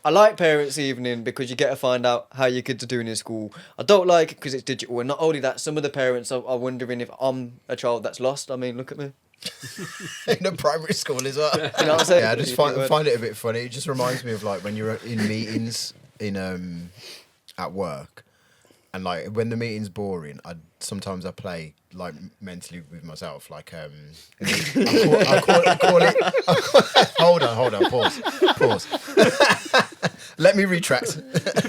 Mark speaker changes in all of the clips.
Speaker 1: I like parents' evening because you get to find out how your kids are doing in school. I don't like it because it's digital, and not only that, some of the parents are wondering if I'm a child that's lost. I mean, look at me.
Speaker 2: In a primary school as well.
Speaker 1: You know what I'm saying?
Speaker 2: Yeah, I just find it a bit funny. It just reminds me of like when you're in meetings at work, and like when the meeting's boring, sometimes I play like mentally with myself, like I call it. Hold on, pause. Let me retract.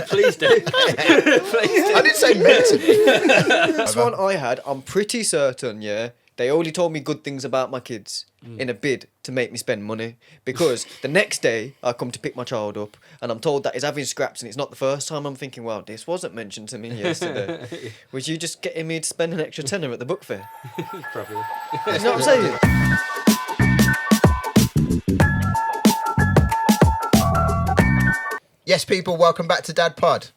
Speaker 3: Please do.
Speaker 2: I didn't say mentally.
Speaker 1: That's one I had. I'm pretty certain, yeah. They only told me good things about my kids in a bid to make me spend money. Because the next day, I come to pick my child up and I'm told that he's having scraps and it's not the first time. I'm thinking, wow, this wasn't mentioned to me yesterday. Was you just getting me to spend an extra tenner at the book fair?
Speaker 3: Probably.
Speaker 1: You know what I'm saying?
Speaker 2: Yes, people, welcome back to DadPod.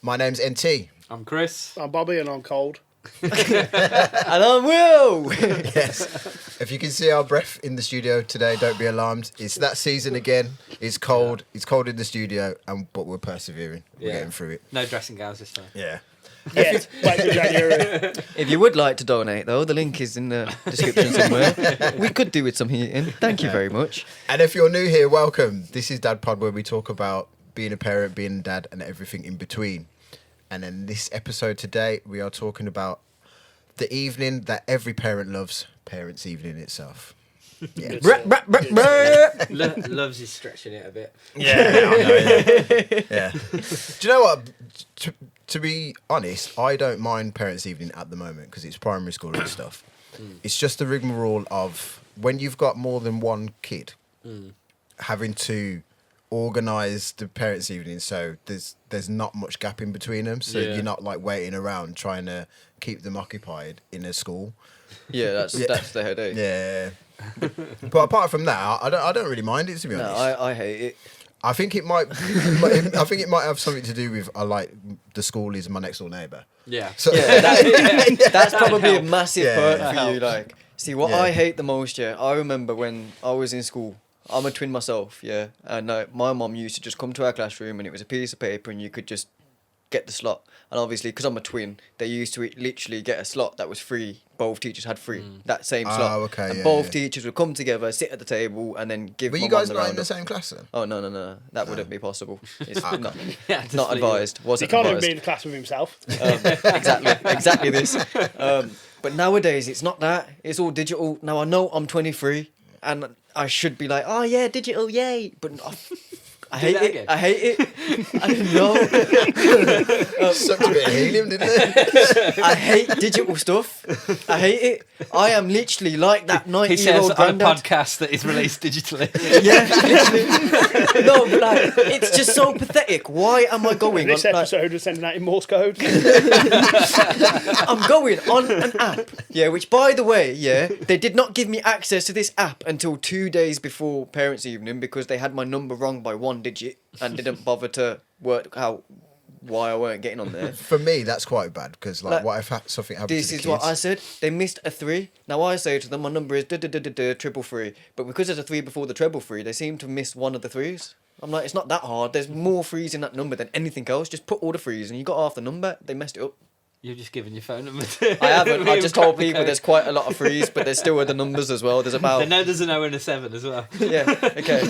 Speaker 2: My name's NT.
Speaker 3: I'm Chris.
Speaker 4: I'm Bobby and I'm cold.
Speaker 1: And I'm Will!
Speaker 2: Yes. If you can see our breath in the studio today, don't be alarmed. It's that season again. It's cold. It's cold in the studio, but we're persevering. We're getting through it.
Speaker 3: No dressing gowns this time.
Speaker 2: Yeah.
Speaker 4: Yeah, wait for January.
Speaker 1: If you would like to donate, though, the link is in the description somewhere. We could do with some heating. Thank you very much.
Speaker 2: And if you're new here, welcome. This is DadPod, where we talk about being a parent, being a dad, and everything in between. And in this episode today, we are talking about the evening that every parent loves, parents' evening itself. Yeah.
Speaker 3: Loves is stretching it a bit.
Speaker 2: Yeah, I know, yeah. Do you know what? To be honest, I don't mind parents' evening at the moment because it's primary school and stuff. It's just the rigmarole of when you've got more than one kid, having to organise the parents' evening so there's not much gap in between them, so you're not like waiting around trying to keep them occupied in a school.
Speaker 1: Yeah, that's the headache.
Speaker 2: Yeah. But apart from that, I don't really mind it, to be honest.
Speaker 1: No, I hate it.
Speaker 2: I think it might have something to do with I like the school is my next door neighbour.
Speaker 3: Yeah.
Speaker 2: So
Speaker 1: That's probably a massive perk for
Speaker 3: help.
Speaker 1: you. Like, see, what I hate the most, I remember when I was in school. I'm a twin myself, and my mum used to just come to our classroom and it was a piece of paper and you could just get the slot. And obviously, because I'm a twin, they used to literally get a slot that was free. Both teachers had free, that same slot.
Speaker 2: Oh, okay,
Speaker 1: and
Speaker 2: yeah,
Speaker 1: both
Speaker 2: yeah.
Speaker 1: teachers would come together, sit at the table and then give
Speaker 2: Were
Speaker 1: my
Speaker 2: you guys
Speaker 1: mum the
Speaker 2: not in the
Speaker 1: roundup.
Speaker 2: same class then?
Speaker 1: Oh, no. That wouldn't be possible. It's not
Speaker 3: Just
Speaker 1: not
Speaker 3: leave
Speaker 1: advised.
Speaker 4: He
Speaker 1: Wasn't
Speaker 4: can't even
Speaker 1: advised.
Speaker 4: be in the class with himself.
Speaker 1: Exactly this. But nowadays, it's not that. It's all digital. Now, I know I'm 23 and I should be like, oh, yeah, digital, yay. But I hate it.
Speaker 3: again.
Speaker 1: I hate it. I don't know.
Speaker 2: Sucked a bit of helium, didn't it?
Speaker 1: I hate digital stuff. I hate it. I am literally like that
Speaker 3: He
Speaker 1: 90-year-old
Speaker 3: says on a
Speaker 1: granddad.
Speaker 3: podcast that is released digitally.
Speaker 1: Yeah, literally. No, but like, it's just so pathetic. Why am I going
Speaker 4: This
Speaker 1: on? Like,
Speaker 4: episode was sending out in Morse code.
Speaker 1: I'm going on an app, which by the way, they did not give me access to this app until 2 days before parents' evening because they had my number wrong by one digit and didn't bother to work out why I weren't getting on there.
Speaker 2: For me, that's quite bad because like,
Speaker 1: Like,
Speaker 2: what if something happened
Speaker 1: This
Speaker 2: to the
Speaker 1: is
Speaker 2: kids?
Speaker 1: what I said. They missed a 3. Now I say to them, my number is triple 3. But because there's a 3 before the treble 3, they seem to miss one of the 3s. I'm like, it's not that hard. There's more 3s in that number than anything else. Just put all the 3s and you got half the number. They messed it up.
Speaker 3: You've just given your phone number to
Speaker 1: I haven't. I just told people
Speaker 3: there's
Speaker 1: there's quite a lot of 3s, but there's still other numbers as well. There's about...
Speaker 3: They know there's an 0 and a 7 as well.
Speaker 1: Yeah, okay.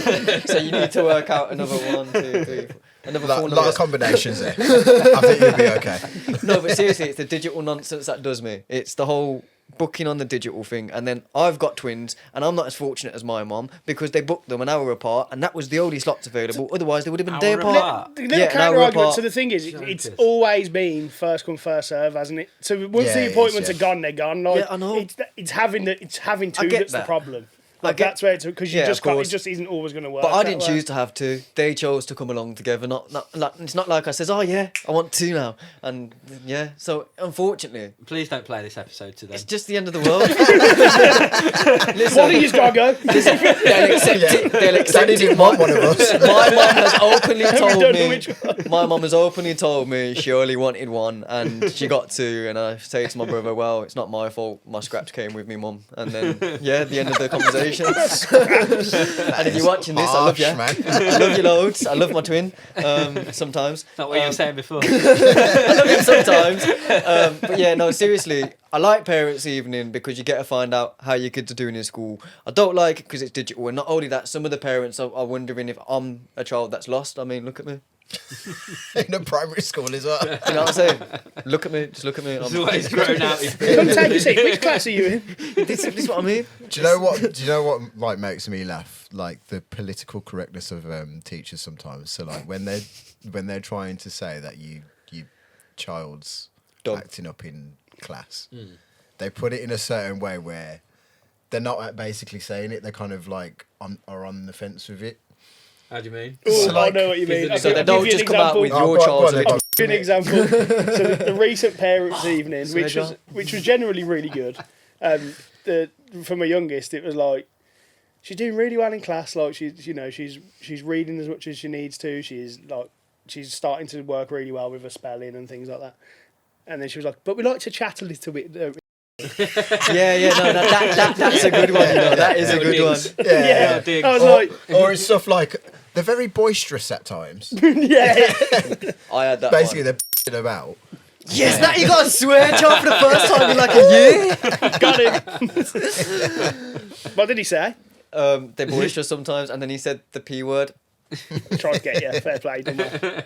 Speaker 1: So you need to work out another 1, 2, 3, 4. Another 4
Speaker 2: A lot
Speaker 1: numbers.
Speaker 2: of combinations there. I think you'll be okay.
Speaker 1: No, but seriously, it's the digital nonsense that does me. It's the whole booking on the digital thing. And then I've got twins, and I'm not as fortunate as my mum because they booked them an hour apart, and that was the only slots available. Otherwise, they would have been a day
Speaker 3: Hour
Speaker 1: apart.
Speaker 3: apart?
Speaker 4: The little
Speaker 1: Yeah, an
Speaker 4: counter
Speaker 1: hour
Speaker 4: argument.
Speaker 1: apart.
Speaker 4: So the thing is, it's
Speaker 3: Joker's.
Speaker 4: always been first come first serve, hasn't it? So once
Speaker 2: Yeah,
Speaker 4: the
Speaker 2: it is,
Speaker 4: appointments
Speaker 2: yeah.
Speaker 4: are gone, they're gone. Like,
Speaker 1: Yeah, I know.
Speaker 4: It's having two
Speaker 1: get
Speaker 4: that's the
Speaker 1: that.
Speaker 4: problem.
Speaker 1: I
Speaker 4: Like
Speaker 1: get-
Speaker 4: that's where it's because you
Speaker 1: Yeah,
Speaker 4: just
Speaker 1: of
Speaker 4: can't. It
Speaker 1: course.
Speaker 4: just isn't always going to work.
Speaker 1: But I
Speaker 4: that
Speaker 1: didn't
Speaker 4: way.
Speaker 1: choose to have 2. They chose to come along together. Not like it's not like I says, oh yeah, I want 2 now, and yeah. So unfortunately,
Speaker 3: Please don't play this episode to them.
Speaker 1: it's just the end of the world. Listen,
Speaker 4: One of you's got to go.
Speaker 1: they'll accept it. They'll
Speaker 2: Danny
Speaker 1: accept
Speaker 2: didn't
Speaker 1: it.
Speaker 2: want one of us.
Speaker 1: My mum has openly
Speaker 4: We
Speaker 1: told
Speaker 4: don't know
Speaker 1: me.
Speaker 4: which one.
Speaker 1: My mum has openly told me she only wanted 1, and she got 2. And I say to my brother, "Well, it's not my fault. My scraps came with me, mum." And then, at the end of the conversation, conversation. And if you're watching this, I love you.
Speaker 2: Harsh, man.
Speaker 1: I love you loads. I love my twin. Sometimes.
Speaker 3: Not what you were saying before.
Speaker 1: I love him sometimes. But yeah, no, seriously, I like parents' evening because you get to find out how your kids are doing in school. I don't like it because it's digital. And not only that, some of the parents are wondering if I'm a child that's lost. I mean, look at me.
Speaker 2: In a primary school as well.
Speaker 1: You know what I'm saying? Look at me. Just look at me.
Speaker 3: This is what he's grown out.
Speaker 4: Come take a seat. Which class are you in?
Speaker 1: This is what I mean.
Speaker 2: Do you know what? Do you know what like makes me laugh? Like the political correctness of teachers sometimes. So like when they're trying to say that you child's
Speaker 1: Dumb.
Speaker 2: acting up in class, they put it in a certain way where they're not basically saying it. They're kind of like are on the fence with it.
Speaker 3: How do you mean?
Speaker 4: Ooh,
Speaker 2: So, like-
Speaker 4: I know what you mean.
Speaker 1: So they
Speaker 4: I'll
Speaker 1: don't
Speaker 4: give you
Speaker 1: just
Speaker 4: an
Speaker 1: come out with
Speaker 4: example.
Speaker 2: Oh,
Speaker 1: your
Speaker 2: go on,
Speaker 1: child's
Speaker 2: go on,
Speaker 1: living.
Speaker 2: then.
Speaker 4: Give you an example. So the recent parents' evening,
Speaker 1: Swear
Speaker 4: which was generally really good. For my youngest, it was like she's doing really well in class. Like she's reading as much as she needs to. She's starting to work really well with her spelling and things like that. And then she was like, "But we like to chat a little bit."
Speaker 1: Yeah, no, that's a good one. You know, that is a good one.
Speaker 4: Yeah,
Speaker 3: dig.
Speaker 4: I was like,
Speaker 2: Or it's stuff like they're very boisterous at times.
Speaker 4: yeah.
Speaker 1: I had that.
Speaker 2: Basically,
Speaker 1: one.
Speaker 2: they're about.
Speaker 1: Yes, that you got to swear, John, for the first time in like a year.
Speaker 4: Got him. What did he say?
Speaker 1: They're boisterous sometimes, and then he said the P word.
Speaker 4: Tried to get you. Fair play, didn't you?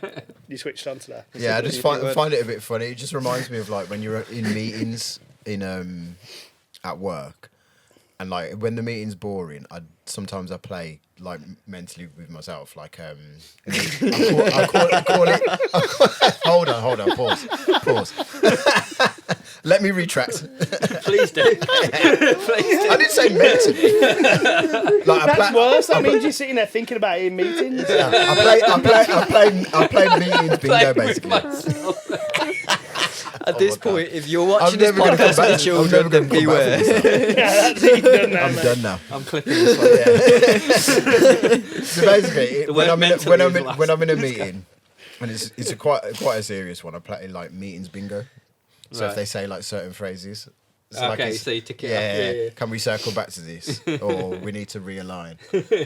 Speaker 4: You switched on to that.
Speaker 2: Yeah, I just
Speaker 1: Keep it
Speaker 2: find it a bit funny. It just reminds me of like when you're in meetings at work, and like when the meeting's boring, I play like mentally with myself. Like I call it. Hold on. Pause. Let me retract.
Speaker 3: Please do.
Speaker 2: I didn't say mentally. Like
Speaker 4: That's worse. That means you're sitting there thinking about it in meetings.
Speaker 2: I play meetings bingo basically.
Speaker 1: At this
Speaker 2: my God.
Speaker 1: point, if you're watching
Speaker 2: I'm
Speaker 1: this
Speaker 2: never gonna come
Speaker 1: podcast
Speaker 2: back.
Speaker 1: with
Speaker 2: I'm
Speaker 1: children,
Speaker 2: never
Speaker 1: then
Speaker 2: gonna come back from
Speaker 1: beware.
Speaker 2: this.
Speaker 4: Yeah, that's it. You're done now,
Speaker 2: I'm
Speaker 4: mate.
Speaker 2: done now.
Speaker 3: I'm clipping this one.
Speaker 2: So basically,
Speaker 3: The
Speaker 2: when
Speaker 3: word
Speaker 2: I'm
Speaker 3: mentally is last.
Speaker 2: when I'm in a meeting, and it's quite a serious one, I play like meetings bingo. So if
Speaker 3: Right.
Speaker 2: they say like certain phrases, it's
Speaker 3: Okay,
Speaker 2: it's-
Speaker 3: so you tick it
Speaker 2: yeah,
Speaker 3: off. Yeah.
Speaker 2: Can we circle back to this, or we need to realign?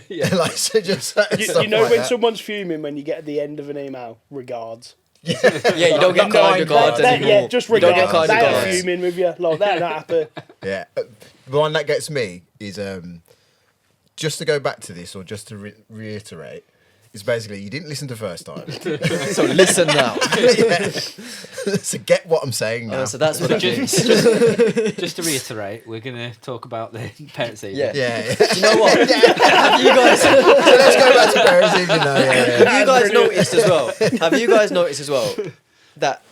Speaker 3: Yeah.
Speaker 2: Like so just stuff
Speaker 4: You know
Speaker 2: like
Speaker 4: when
Speaker 2: that.
Speaker 4: someone's fuming when you get at the end of an email, regards.
Speaker 1: Yeah, you don't get
Speaker 2: Not
Speaker 1: kind
Speaker 2: kind
Speaker 1: regards
Speaker 2: regards.
Speaker 1: anymore.
Speaker 4: Yeah, just
Speaker 1: You don't
Speaker 4: regards.
Speaker 1: get kind
Speaker 4: They're
Speaker 1: regards.
Speaker 4: fuming with you. Like, they're not happy.
Speaker 2: Yeah, the one that gets me is just to go back to this, or just to reiterate. It's basically you didn't listen the first time.
Speaker 1: So listen now.
Speaker 2: Yeah. So get what I'm saying now.
Speaker 1: So that's what it means.
Speaker 3: Just to reiterate, we're going to talk about the parents' evening.
Speaker 1: Yeah.
Speaker 2: Yeah.
Speaker 1: Do you know what? Have you guys?
Speaker 2: So let's go back to parents' evening now. Yeah.
Speaker 1: Have you guys
Speaker 4: Brilliant.
Speaker 1: noticed as well? Have you guys noticed as well that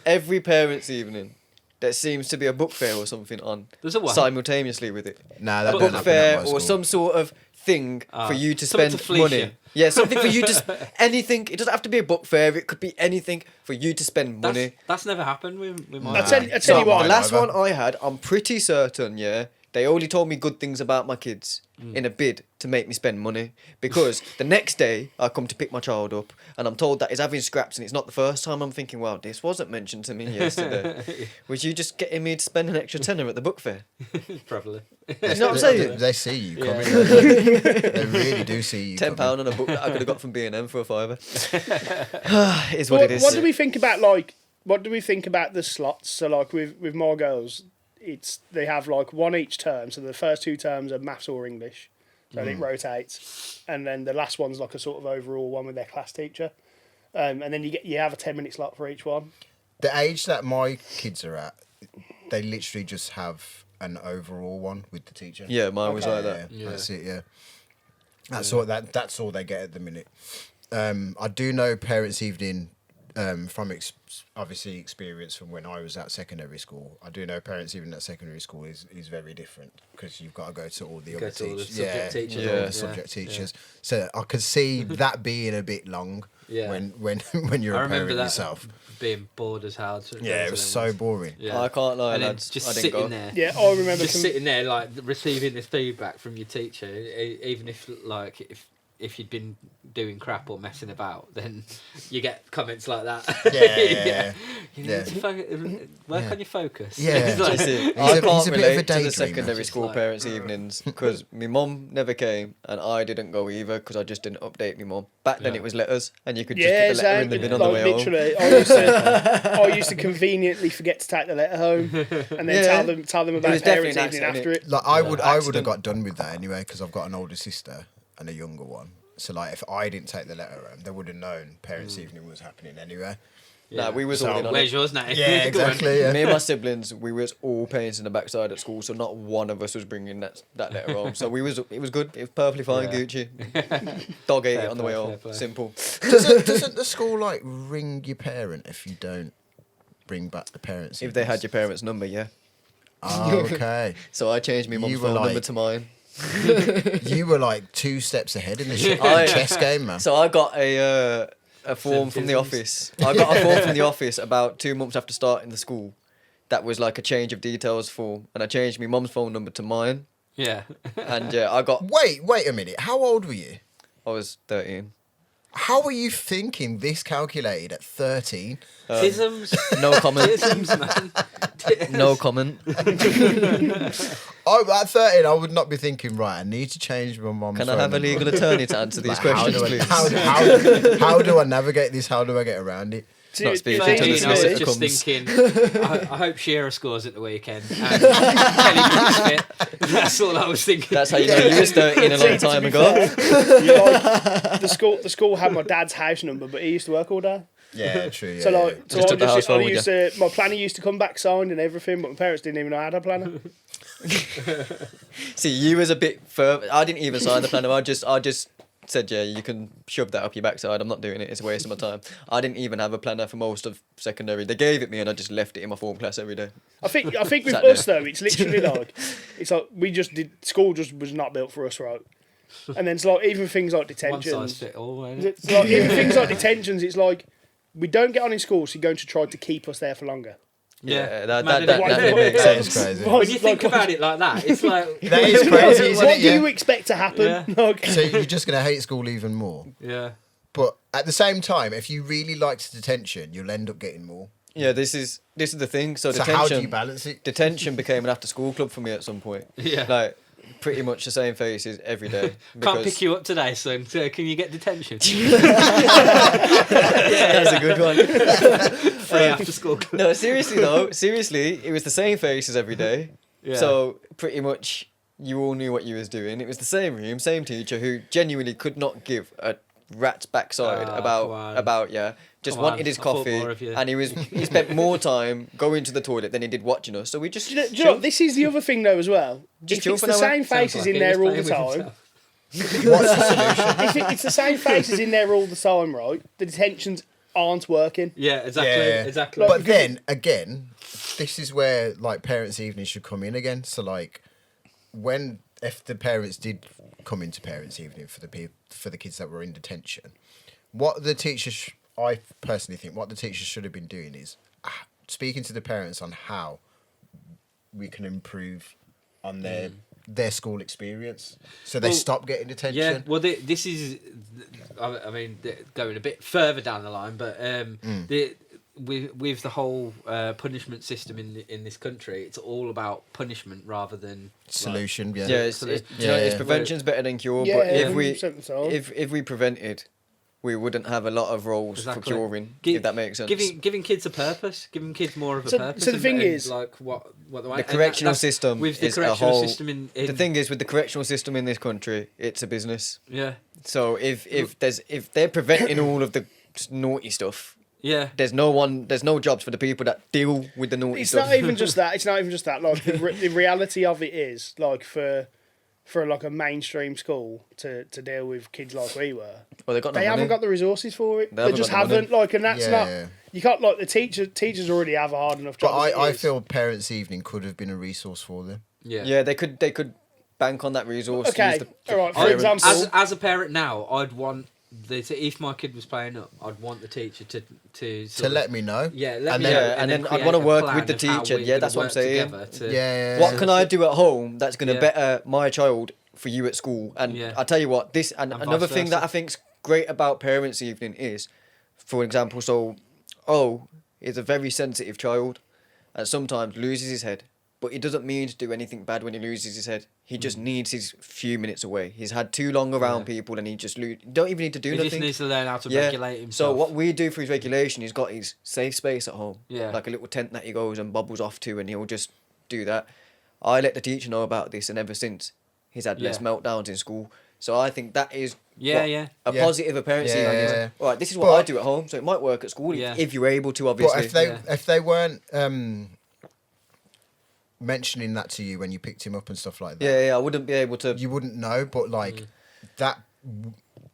Speaker 1: every parents' evening there seems to be a book fair or something on
Speaker 3: There's a what?
Speaker 1: simultaneously with it?
Speaker 2: Nah, that
Speaker 1: A
Speaker 2: don't
Speaker 1: book
Speaker 2: happen at
Speaker 1: fair
Speaker 2: my
Speaker 1: or
Speaker 2: school.
Speaker 1: some sort of thing for you to
Speaker 3: something
Speaker 1: spend
Speaker 3: to fleece
Speaker 1: money.
Speaker 3: you.
Speaker 1: Yeah, something for you to anything. It doesn't have to be a book fair. It could be anything for you to spend money.
Speaker 3: That's never happened with my
Speaker 2: Nah.
Speaker 4: I tell
Speaker 1: So
Speaker 4: you what.
Speaker 1: the last
Speaker 2: Either.
Speaker 1: one I had, I'm pretty certain, yeah, they only told me good things about my kids in a bid to make me spend money. Because the next day I come to pick my child up and I'm told that he's having scraps, and it's not the first time. I'm thinking, wow, this wasn't mentioned to me yesterday. Was you just getting me to spend an extra tenner at the book fair?
Speaker 3: Probably.
Speaker 1: You know what I'm saying?
Speaker 2: They see you
Speaker 3: Yeah.
Speaker 2: coming. They really do see you.
Speaker 1: £10
Speaker 2: coming.
Speaker 1: on a book that I could have got from B&M for a fiver. It is what it is.
Speaker 4: What do we think about the slots? So like with my girls, they have like one each term. So the first two terms are maths or English, so it rotates, and then the last one's like a sort of overall one with their class teacher, and then you have a 10-minute slot for each one.
Speaker 2: The age that my kids are at, they literally just have an overall one with the teacher.
Speaker 1: Yeah, mine was like that.
Speaker 2: Yeah, that's it. Yeah, that's all. That's all they get at the minute. I do know parents' evening from obviously experience from when I was at secondary school. I do know parents' evening at secondary school is very different because you've got to go to all the
Speaker 3: Go
Speaker 2: other
Speaker 3: to all the
Speaker 2: teachers.
Speaker 3: subject teachers.
Speaker 2: all
Speaker 1: Yeah.
Speaker 2: the subject teachers. So I could see that being a bit long.
Speaker 3: Yeah.
Speaker 2: When you're
Speaker 3: I
Speaker 2: a
Speaker 3: remember
Speaker 2: parent
Speaker 3: that
Speaker 2: yourself.
Speaker 3: being bored as hell. to
Speaker 2: Yeah,
Speaker 3: go
Speaker 2: it
Speaker 3: to
Speaker 2: was
Speaker 3: them
Speaker 2: so
Speaker 3: ones.
Speaker 2: boring.
Speaker 3: Yeah.
Speaker 1: I can't lie,
Speaker 3: And then
Speaker 1: lads.
Speaker 3: just
Speaker 1: I didn't
Speaker 3: sitting
Speaker 1: go.
Speaker 3: there.
Speaker 4: Yeah, I remember.
Speaker 3: Just sitting there, like receiving this feedback from your teacher, even if if you'd been doing crap or messing about, then you get comments like that.
Speaker 2: Yeah.
Speaker 3: You need to work on your focus.
Speaker 2: Yeah.
Speaker 3: It's like-
Speaker 1: That's it.
Speaker 2: He's
Speaker 1: I
Speaker 2: a
Speaker 1: can't
Speaker 2: bit of a
Speaker 1: relate to
Speaker 2: daydreamer.
Speaker 1: the secondary
Speaker 3: Just
Speaker 1: school
Speaker 3: like,
Speaker 1: parents' evenings because my mum never came and I didn't go either because I just didn't update my mum. Back then
Speaker 3: Yeah.
Speaker 1: it was letters and you could just
Speaker 4: Yeah,
Speaker 1: put the letter
Speaker 4: same.
Speaker 1: in the bin
Speaker 4: Like
Speaker 1: on the way home.
Speaker 4: literally, I used to conveniently forget to take the letter home, and then
Speaker 1: Yeah.
Speaker 4: tell them
Speaker 1: It
Speaker 4: about
Speaker 1: was
Speaker 4: parents'
Speaker 1: definitely an
Speaker 4: evening after it.
Speaker 2: Like I would have
Speaker 1: accident.
Speaker 2: got done with that anyway because I've got an older sister and a younger one. So like, if I didn't take the letter home, they would have known parents' evening was happening anyway.
Speaker 3: Yeah.
Speaker 1: Nah, we was all in on
Speaker 3: Where's
Speaker 1: it.
Speaker 3: yours now?
Speaker 2: Yeah,
Speaker 3: Go on.
Speaker 2: exactly. Yeah.
Speaker 1: Me and my siblings, we was all pains in the backside at school, so not one of us was bringing that letter home. So it was good. It was perfectly fine,
Speaker 3: Yeah.
Speaker 1: Gucci. Dog ate
Speaker 3: Fair
Speaker 1: it on the way
Speaker 3: play,
Speaker 1: home.
Speaker 3: fair play.
Speaker 1: Simple.
Speaker 2: Doesn't the school like ring your parent if you don't bring back the parents?
Speaker 1: If they had your parents' number, yeah.
Speaker 2: Oh, okay.
Speaker 1: So I changed my mum's
Speaker 2: You were
Speaker 1: phone number
Speaker 2: like-
Speaker 1: to mine.
Speaker 2: You were like 2 steps ahead in the
Speaker 1: I-
Speaker 2: chess game, man.
Speaker 1: So I got a form from the
Speaker 3: Semphisms.
Speaker 1: office. I got a form from the office about 2 months after starting the school. That was like a change of details form, and I changed my mum's phone number to mine.
Speaker 3: Yeah.
Speaker 1: And I
Speaker 2: Wait a minute. How old were you?
Speaker 1: was 13.
Speaker 2: How were you thinking this calculated at 13?
Speaker 3: Tisms.
Speaker 1: No comment.
Speaker 3: Tisms, man.
Speaker 1: No comment.
Speaker 2: At 13, I would not be thinking, right, I need to change my mum's
Speaker 1: Can
Speaker 2: phone
Speaker 1: I have a
Speaker 2: number.
Speaker 1: legal attorney to answer these
Speaker 2: Like,
Speaker 1: questions, please?
Speaker 2: how do I navigate this? How do I get around it?
Speaker 1: Not speaking
Speaker 4: Thing
Speaker 1: to the
Speaker 3: You
Speaker 4: is,
Speaker 3: know,
Speaker 1: solicitor
Speaker 3: just
Speaker 1: comes.
Speaker 3: thinking, I hope Shearer scores at the weekend. And Kelly Brook's fit. That's all I was thinking.
Speaker 1: That's how you know you was 13 a long time ago.
Speaker 4: The school had my dad's house number, but he used to work all day.
Speaker 2: Yeah, true. Yeah,
Speaker 4: So like,
Speaker 1: Just took the house phone with
Speaker 4: my planner used to come back signed and everything, but my parents didn't even know I had a planner.
Speaker 1: See, you was a bit further. I didn't even sign the planner. I just said, yeah, you can shove that up your backside. I'm not doing it. It's a waste of my time. I didn't even have a planner for most of secondary. They gave it me and I just left it in my form class every day.
Speaker 4: I think with
Speaker 1: Sat there.
Speaker 4: us though, it's literally like we just did school just was not built for us, right? And then it's like even things like
Speaker 3: One size
Speaker 4: detentions.
Speaker 3: fit all.
Speaker 4: It's like, even things like detentions, it's like we don't get on in school, so you're going to try to keep us there for longer.
Speaker 1: Yeah, that
Speaker 3: Mad,
Speaker 1: that
Speaker 3: innit?
Speaker 1: makes
Speaker 2: That is
Speaker 1: sense.
Speaker 2: crazy.
Speaker 3: When you think
Speaker 4: Like,
Speaker 3: about it like that, it's like
Speaker 2: That is crazy, isn't
Speaker 4: what
Speaker 2: it?
Speaker 4: do
Speaker 2: Yeah.
Speaker 4: you expect to happen?
Speaker 3: Yeah.
Speaker 4: Like,
Speaker 2: So you're just going to hate school even more.
Speaker 3: yeah.
Speaker 2: But at the same time, if you really liked detention, you'll end up getting more.
Speaker 1: Yeah, this is the thing. So,
Speaker 2: So
Speaker 1: detention.
Speaker 2: how do you balance it?
Speaker 1: Detention became an after-school club for me at some point.
Speaker 3: Yeah.
Speaker 1: Like pretty much the same faces every day.
Speaker 3: Can't pick you up today, son. So can you get detention?
Speaker 1: Yeah, that's a good one.
Speaker 3: Free after school.
Speaker 1: No, seriously though. Seriously, it was the same faces every day.
Speaker 3: Yeah.
Speaker 1: So pretty much you all knew what you was doing. It was the same room, same teacher who genuinely could not give a rat's backside
Speaker 3: Ah,
Speaker 1: about
Speaker 3: come on.
Speaker 1: just
Speaker 3: Come
Speaker 1: wanted
Speaker 3: on,
Speaker 1: his
Speaker 3: I thought
Speaker 1: coffee
Speaker 3: more of you.
Speaker 1: and he spent more time going to the toilet than he did watching us. So we just
Speaker 4: do you know what, this is the other thing though as well.
Speaker 1: Just
Speaker 4: If
Speaker 1: chill
Speaker 4: it's
Speaker 1: for
Speaker 4: the
Speaker 1: an hour.
Speaker 4: same
Speaker 3: Sounds
Speaker 4: faces
Speaker 3: like
Speaker 4: in
Speaker 3: he
Speaker 4: there
Speaker 3: was
Speaker 4: all the
Speaker 3: playing with
Speaker 4: time,
Speaker 3: himself.
Speaker 2: What's the solution?
Speaker 4: if it's the same faces in there all the time, right? The detentions aren't working.
Speaker 3: Yeah, exactly.
Speaker 2: Yeah.
Speaker 3: Exactly.
Speaker 2: But then again, this is where like parents' evening should come in again. So like, if the parents did come into parents' evening for the kids that were in detention, what the teachers, I personally think, what the teachers should have been doing is speaking to the parents on how we can improve on their school experience, so they
Speaker 3: Well,
Speaker 2: stop getting detention.
Speaker 3: Yeah, well, this is, I mean, going a bit further down the line, but with the whole punishment system in this country, it's all about punishment rather than
Speaker 2: Solution. Yeah.
Speaker 1: yeah, it's
Speaker 2: Yeah.
Speaker 1: prevention's better than cure.
Speaker 4: Yeah,
Speaker 1: but if we
Speaker 4: 100% so.
Speaker 1: if we prevented, we wouldn't have a lot of roles
Speaker 3: Exactly.
Speaker 1: for curing. If that makes sense.
Speaker 3: Giving kids a purpose, giving kids more of a
Speaker 4: So-
Speaker 3: purpose.
Speaker 4: so the thing is-
Speaker 3: like what they want.
Speaker 1: The
Speaker 3: And
Speaker 1: correctional
Speaker 3: that's-
Speaker 1: system
Speaker 3: with the
Speaker 1: is a
Speaker 3: correctional
Speaker 1: whole.
Speaker 3: system in
Speaker 1: The thing is, with the correctional system in this country, it's a business.
Speaker 3: yeah,
Speaker 1: So if they're preventing all of the naughty stuff,
Speaker 3: yeah.
Speaker 1: there's no jobs for the people that deal with the naughty
Speaker 4: It's
Speaker 1: stuff.
Speaker 4: not even just that. It's not even just that. Like the reality of it is, like for like a mainstream school to deal with kids like we were,
Speaker 1: Well, they got no
Speaker 4: they
Speaker 1: money.
Speaker 4: haven't got the resources for it.
Speaker 1: They
Speaker 4: They,
Speaker 1: haven't
Speaker 4: just
Speaker 1: got the money.
Speaker 4: haven't. Like, and that's
Speaker 2: Yeah,
Speaker 4: not.
Speaker 2: yeah.
Speaker 4: You can't like the teachers already have a hard enough
Speaker 2: But
Speaker 4: job. as
Speaker 2: I
Speaker 4: it is.
Speaker 2: feel parents' evening could have been a resource for them.
Speaker 3: Yeah.
Speaker 1: Yeah, they could bank on that resource. to
Speaker 4: Okay,
Speaker 1: use the
Speaker 4: all right. For
Speaker 1: parents.
Speaker 4: example,
Speaker 3: As a parent now, I'd want if my kid was playing up, I'd want the teacher to
Speaker 2: To
Speaker 3: sort of-
Speaker 2: let me know.
Speaker 3: Yeah, let
Speaker 2: And
Speaker 3: me
Speaker 2: then-
Speaker 3: know,
Speaker 1: Yeah, and then I'd
Speaker 3: create
Speaker 1: wanna
Speaker 3: a
Speaker 1: work
Speaker 3: plan
Speaker 1: with the
Speaker 3: of how
Speaker 1: teacher.
Speaker 3: we're
Speaker 1: Yeah,
Speaker 3: gonna
Speaker 1: that's what I'm
Speaker 3: work
Speaker 1: saying.
Speaker 3: together to-
Speaker 2: Yeah.
Speaker 1: What can I do at home that's going to
Speaker 3: Yeah.
Speaker 1: better my child for you at school. And
Speaker 3: Yeah.
Speaker 1: I tell you what, this and
Speaker 3: And
Speaker 1: another
Speaker 3: vice
Speaker 1: thing that
Speaker 3: versa.
Speaker 1: I think's great about parents' evening is, for example, so is a very sensitive child, and sometimes loses his head. But he doesn't mean to do anything bad when he loses his head. He just needs his few minutes away. He's had too long around
Speaker 3: Yeah.
Speaker 1: people, and he just don't even need to do
Speaker 3: He
Speaker 1: nothing.
Speaker 3: just needs to learn how to regulate
Speaker 1: So
Speaker 3: himself.
Speaker 1: what we do for his regulation, he's got his safe space at home.
Speaker 3: Yeah.
Speaker 1: Like a little tent that he goes and bobbles off to, and he'll just do that. I let the teacher know about this, and ever since, he's had less
Speaker 3: Yeah.
Speaker 1: meltdowns in school. So I think that is
Speaker 3: Yeah,
Speaker 1: what
Speaker 3: yeah.
Speaker 1: a
Speaker 2: Yeah.
Speaker 1: positive of parents.
Speaker 2: Yeah,
Speaker 1: is.
Speaker 2: yeah.
Speaker 1: All right, this is what
Speaker 2: But-
Speaker 1: I do at home, so it might work at school
Speaker 3: Yeah.
Speaker 1: if you're able to, obviously.
Speaker 2: But if they weren't mentioning that to you when you picked him up and stuff like that,
Speaker 1: yeah, I wouldn't be able to.
Speaker 2: you wouldn't know. But like that,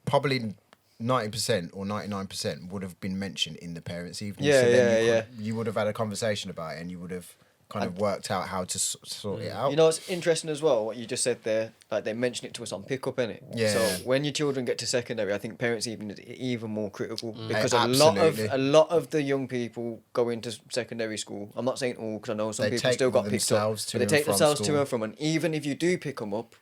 Speaker 2: probably 90% or 99% would have been mentioned in the parents' evening.
Speaker 1: Yeah,
Speaker 2: then
Speaker 1: yeah.
Speaker 2: you would have had a conversation about it, and you would have kind of worked out how to sort it out.
Speaker 1: You know, it's interesting as well what you just said there. Like they mention it to us on pickup, innit?
Speaker 2: Yeah.
Speaker 1: So when your children get to secondary, I think parents even is even more critical because
Speaker 2: Absolutely.
Speaker 1: a lot of the young people go into secondary school. I'm not saying all because I know some
Speaker 2: They
Speaker 1: people
Speaker 2: take
Speaker 1: still got picked up,
Speaker 2: themselves to
Speaker 1: but they
Speaker 2: and
Speaker 1: take
Speaker 2: from
Speaker 1: themselves to
Speaker 2: school.
Speaker 1: and from. And even if you do pick them up,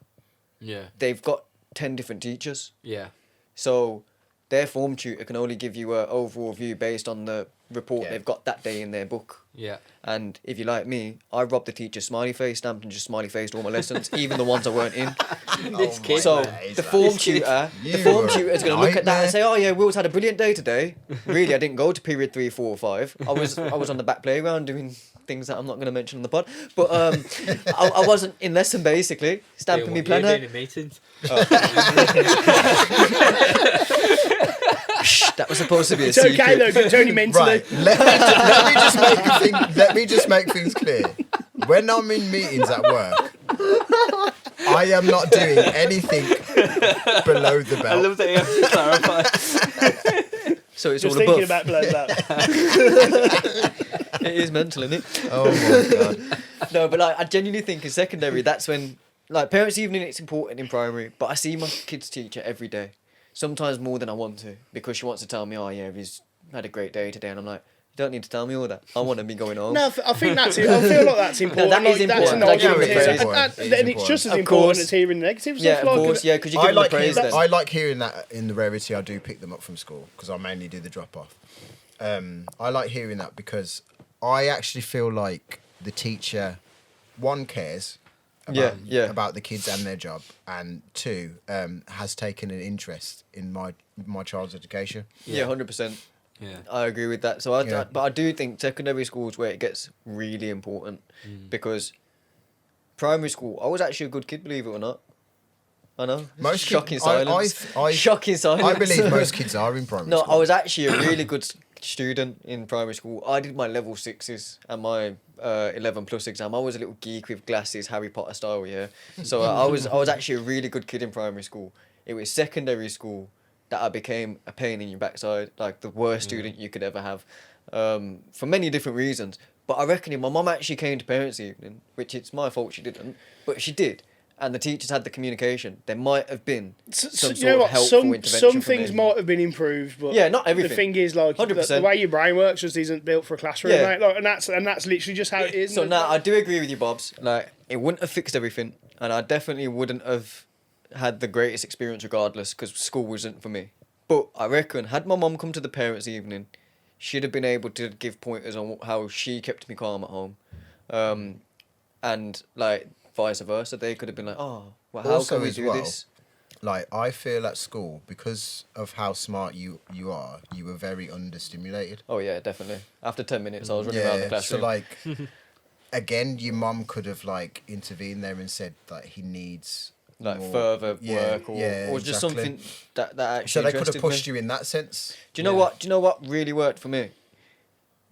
Speaker 3: Yeah.
Speaker 1: they've got 10 different teachers.
Speaker 3: Yeah.
Speaker 1: So their form tutor can only give you an overall view based on the report
Speaker 2: Yeah.
Speaker 1: they've got that day in their book.
Speaker 3: Yeah.
Speaker 1: And if you like me, I robbed the teacher's smiley face stamp and just smiley faced all my lessons, even the ones I weren't in.
Speaker 3: This kid.
Speaker 1: So
Speaker 2: man.
Speaker 1: the form
Speaker 3: This kid.
Speaker 1: tutor,
Speaker 2: You
Speaker 1: the form
Speaker 2: were
Speaker 1: tutor is
Speaker 2: a
Speaker 1: going to look at that
Speaker 2: nightmare.
Speaker 1: and say, "Oh yeah, Will's had a brilliant day today." Really, I didn't go to period 3, 4, or 5. I was on the back playground doing things that I'm not going to mention on the pod. But I wasn't in lesson basically, stamping me planner.
Speaker 3: in meetings.
Speaker 1: That was supposed to be a
Speaker 4: It's
Speaker 1: secret.
Speaker 4: okay though, 'cause it's only mentally.
Speaker 2: Right. Let me just make things clear. When I'm in meetings at work, I am not doing anything below the belt.
Speaker 3: I love that you have to clarify.
Speaker 1: So it's
Speaker 4: Just
Speaker 1: all
Speaker 4: thinking
Speaker 1: above.
Speaker 4: about below that.
Speaker 1: It is mental, isn't it?
Speaker 2: Oh my god.
Speaker 1: No, but like I genuinely think in secondary, that's when like parents' evening it's important in primary. But I see my kids' teacher every day, sometimes more than I want to, because she wants to tell me, "Oh yeah, he's had a great day today," and I'm like, "You don't need to tell me all that. I want to be going home."
Speaker 4: No, I think that's it. I feel like that's important.
Speaker 1: that is
Speaker 4: like, That's a
Speaker 1: important.
Speaker 4: nice
Speaker 1: That
Speaker 4: thing
Speaker 1: is
Speaker 4: to hear.
Speaker 1: important.
Speaker 4: And it's just as
Speaker 1: Of
Speaker 4: important
Speaker 1: course.
Speaker 4: as hearing the negative
Speaker 1: Yeah,
Speaker 4: stuff.
Speaker 1: of
Speaker 4: like,
Speaker 1: course, yeah, because you give
Speaker 2: I
Speaker 1: them the
Speaker 2: like,
Speaker 1: praise then.
Speaker 2: I like hearing that in the rarity I do pick them up from school, because I mainly do the drop off. I like hearing that because I actually feel like the teacher, one, cares about,
Speaker 1: Yeah.
Speaker 2: about the kids and their job, and two, has taken an interest in my child's education.
Speaker 1: Yeah, 100%.
Speaker 3: Yeah.
Speaker 1: I agree with that. So
Speaker 2: Yeah.
Speaker 1: but I do think secondary school is where it gets really important because primary school, I was actually a good kid, believe it or not. I know.
Speaker 2: Most
Speaker 1: Shocking
Speaker 2: kids-
Speaker 1: silence.
Speaker 2: I-
Speaker 1: Shocking silence.
Speaker 2: I believe most kids are in primary
Speaker 1: No,
Speaker 2: school.
Speaker 1: I was actually a really good student in primary school. I did my level 6s and my 11 plus exam. I was a little geek with glasses, Harry Potter style, yeah. So I was actually a really good kid in primary school. It was secondary school that I became a pain in your backside, like the worst student you could ever have, for many different reasons. But I reckon if my mum actually came to parents' evening, which it's my fault she didn't, but she did, and the teachers had the communication, there might have been some
Speaker 4: you
Speaker 1: sort
Speaker 4: know
Speaker 1: of
Speaker 4: what?
Speaker 1: helpful
Speaker 4: Some
Speaker 1: intervention for
Speaker 4: things
Speaker 1: me.
Speaker 4: might have been improved, but
Speaker 1: Yeah, not everything.
Speaker 4: The thing is, like, the
Speaker 1: 100%.
Speaker 4: way your brain works just isn't built for a classroom,
Speaker 1: Yeah.
Speaker 4: mate. Like, and that's literally just how it is.
Speaker 1: So now I do agree with you, Bobs. Like it wouldn't have fixed everything, and I definitely wouldn't have had the greatest experience regardless, because school wasn't for me. But I reckon had my mum come to the parents' evening, she'd have been able to give pointers on how she kept me calm at home, and like vice versa. They could have been like, "Oh, well, how
Speaker 2: Also
Speaker 1: can we
Speaker 2: as
Speaker 1: do
Speaker 2: well,
Speaker 1: this?"
Speaker 2: Like, I feel at school, because of how smart you are, you were very understimulated.
Speaker 1: Oh yeah, definitely. After 10 minutes, I was running around the
Speaker 2: So
Speaker 1: classroom.
Speaker 2: like, again, your mum could have like intervened there and said that he needs
Speaker 1: like
Speaker 2: more-
Speaker 1: further
Speaker 2: Yeah,
Speaker 1: work or,
Speaker 2: yeah,
Speaker 1: or just
Speaker 2: exactly.
Speaker 1: something that actually
Speaker 2: So they could have
Speaker 1: interested me.
Speaker 2: pushed you in that sense.
Speaker 1: Do you know
Speaker 3: Yeah.
Speaker 1: what? Do you know what really worked for me?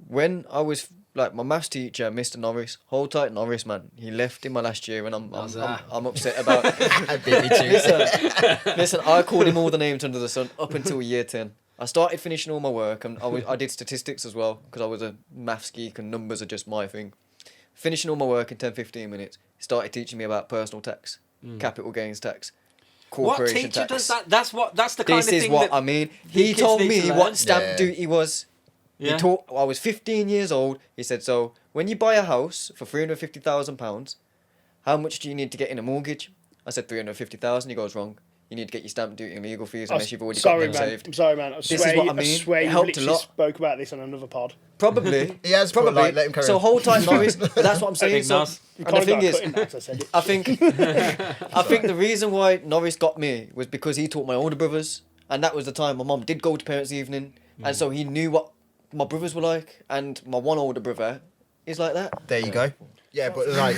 Speaker 1: When I was like my maths teacher, Mr. Norris, hold tight Norris, man. He left in my last year, and
Speaker 3: How's that?
Speaker 1: I'm upset about.
Speaker 2: I beat me too.
Speaker 1: listen, I called him all the names under the sun up until year 10. I started finishing all my work, and I did statistics as well because I was a maths geek, and numbers are just my thing. Finishing all my work in 10-15 minutes, he started teaching me about personal tax, capital gains tax,
Speaker 3: What
Speaker 1: corporation
Speaker 3: teacher
Speaker 1: tax.
Speaker 3: does that? That's the kind
Speaker 1: This
Speaker 3: of
Speaker 1: is
Speaker 3: thing
Speaker 1: what
Speaker 3: that
Speaker 1: I mean.
Speaker 3: the
Speaker 1: He
Speaker 3: kids
Speaker 1: told
Speaker 3: need to
Speaker 1: me
Speaker 3: learn.
Speaker 1: what stamp
Speaker 2: Yeah.
Speaker 1: duty was.
Speaker 3: Yeah.
Speaker 1: He taught. I was 15 years old. He said, "So when you buy a house for £350,000, how much do you need to get in a mortgage?" I said 350,000. He goes, wrong. You need to get your stamp duty and legal fees
Speaker 4: I
Speaker 1: unless you've already
Speaker 4: sorry,
Speaker 1: got them
Speaker 4: man.
Speaker 1: saved.
Speaker 4: I'm sorry, man. I
Speaker 1: is
Speaker 4: swear,
Speaker 1: what I mean.
Speaker 4: I swear
Speaker 1: It
Speaker 4: you
Speaker 1: helped a
Speaker 4: literally
Speaker 1: lot.
Speaker 4: spoke about this on another pod.
Speaker 1: Probably.
Speaker 2: He has, but,
Speaker 1: Probably.
Speaker 2: like, let him carry
Speaker 1: So
Speaker 2: on.
Speaker 1: hold tight, Norris. But that's what I'm saying.
Speaker 3: Big
Speaker 1: So,
Speaker 3: Nos.
Speaker 4: You
Speaker 1: and the
Speaker 4: can't
Speaker 1: thing
Speaker 4: go
Speaker 1: is,
Speaker 4: cutting that 'cause I said it.
Speaker 1: I think the reason why Norris got me was because he taught my older brothers, and that was the time my mum did go to parents' evening, and so he knew what my brothers were like, and my one older brother is like that.
Speaker 2: There you go. Yeah, but like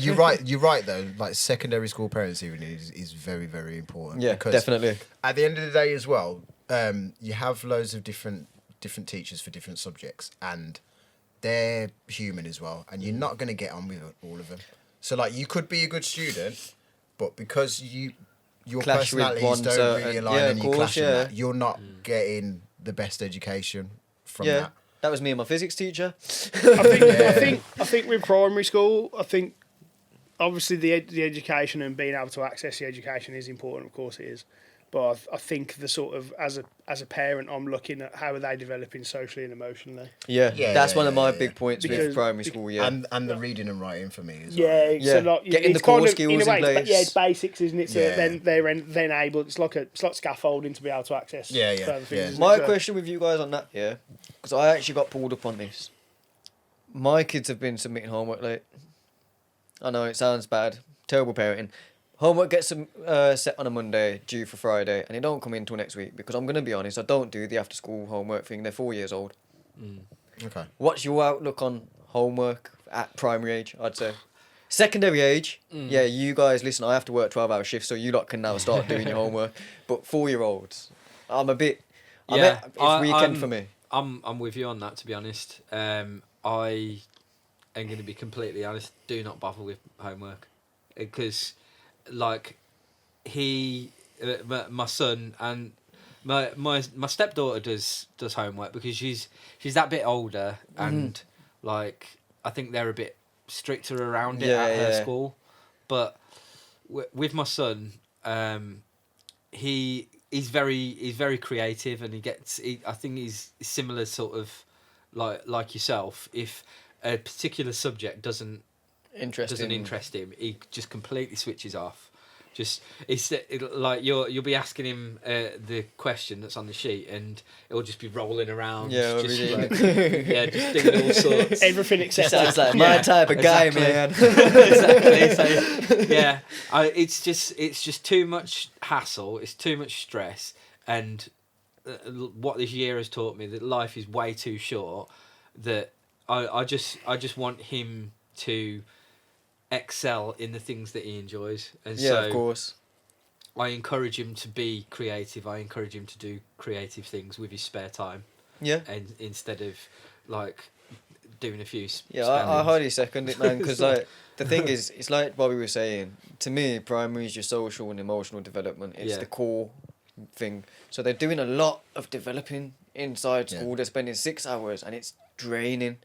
Speaker 2: you're right though. Like secondary school parents evening is very, very important.
Speaker 1: Yeah,
Speaker 2: because
Speaker 1: definitely.
Speaker 2: At the end of the day as well, you have loads of different teachers for different subjects, and they're human as well, and you're not going to get on with all of them. So like you could be a good student, but because your
Speaker 1: Clash with
Speaker 2: personalities
Speaker 1: one
Speaker 2: don't
Speaker 1: certain-
Speaker 2: really align
Speaker 1: yeah,
Speaker 2: and
Speaker 1: of
Speaker 2: you
Speaker 1: course,
Speaker 2: clash in
Speaker 1: yeah.
Speaker 2: that, you're not getting the best education from
Speaker 1: Yeah,
Speaker 2: that.
Speaker 1: that was me and my physics teacher.
Speaker 4: I think with primary school, I think obviously the education and being able to access the education is important. Of course, it is. But I think the sort of as a parent, I'm looking at how are they developing socially and emotionally.
Speaker 1: Yeah,
Speaker 2: Yeah,
Speaker 1: that's
Speaker 2: yeah,
Speaker 1: one of my
Speaker 2: yeah.
Speaker 1: big points
Speaker 4: Because-
Speaker 1: with primary school. Yeah,
Speaker 2: And the reading and writing for me as
Speaker 4: Yeah,
Speaker 2: well.
Speaker 1: Yeah.
Speaker 4: so like,
Speaker 1: Getting
Speaker 4: it's
Speaker 1: the core
Speaker 4: kind of,
Speaker 1: skills
Speaker 4: in a
Speaker 1: in
Speaker 4: way,
Speaker 1: place.
Speaker 4: yeah, it's basics, isn't it? So
Speaker 2: Yeah.
Speaker 4: then they're then able. It's like scaffolding to be able to access.
Speaker 2: Yeah, yeah,
Speaker 4: further things,
Speaker 2: yeah.
Speaker 4: isn't it?
Speaker 1: my
Speaker 4: So-
Speaker 1: question with you guys on that, yeah, because I actually got pulled up on this. My kids have been submitting homework late. I know it sounds bad, terrible parenting. Homework gets set on a Monday, due for Friday, and it don't come in until next week. Because I'm gonna be honest, I don't do the after school homework thing. They're 4 years old.
Speaker 2: Okay.
Speaker 1: What's your outlook on homework at primary age? I'd say. Secondary age, yeah, you guys listen. I have to work 12-hour shifts, so you lot can now start doing your homework. But 4-year-olds, I'm a bit.
Speaker 3: Yeah,
Speaker 1: it's weekend for me.
Speaker 3: I'm with you on that. To be honest, I am going to be completely honest. Do not bother with homework, because, like, my son and my stepdaughter does homework because she's that bit older, and like I think they're a bit stricter around it at her school. But with my son, he's very creative, and I think he's similar sort of like yourself. If a particular subject doesn't interest him, he just completely switches off. Like you'll be asking him the question that's on the sheet, and it'll just be rolling around.
Speaker 1: Yeah,
Speaker 3: just,
Speaker 1: really.
Speaker 3: like, just doing all sorts.
Speaker 4: Everything except
Speaker 1: Sounds
Speaker 4: that.
Speaker 1: like my
Speaker 3: Yeah,
Speaker 1: type of guy,
Speaker 3: exactly.
Speaker 1: man.
Speaker 3: Exactly. So yeah, it's just too much hassle. It's too much stress, and what this year has taught me that life is way too short. That I just want him to excel in the things that he enjoys, and
Speaker 1: Yeah,
Speaker 3: so
Speaker 1: of course.
Speaker 3: I encourage him to be creative. I encourage him to do creative things with his spare time,
Speaker 1: Yeah.
Speaker 3: and instead of like doing a few
Speaker 1: Yeah, I
Speaker 3: spellings.
Speaker 1: highly second it, man. Because like the thing is, it's like Bobby was saying. To me, primary is your social and emotional development. It's
Speaker 3: Yeah.
Speaker 1: the core thing. So they're doing a lot of developing inside
Speaker 2: Yeah.
Speaker 1: school. They're spending 6 hours, and it's draining.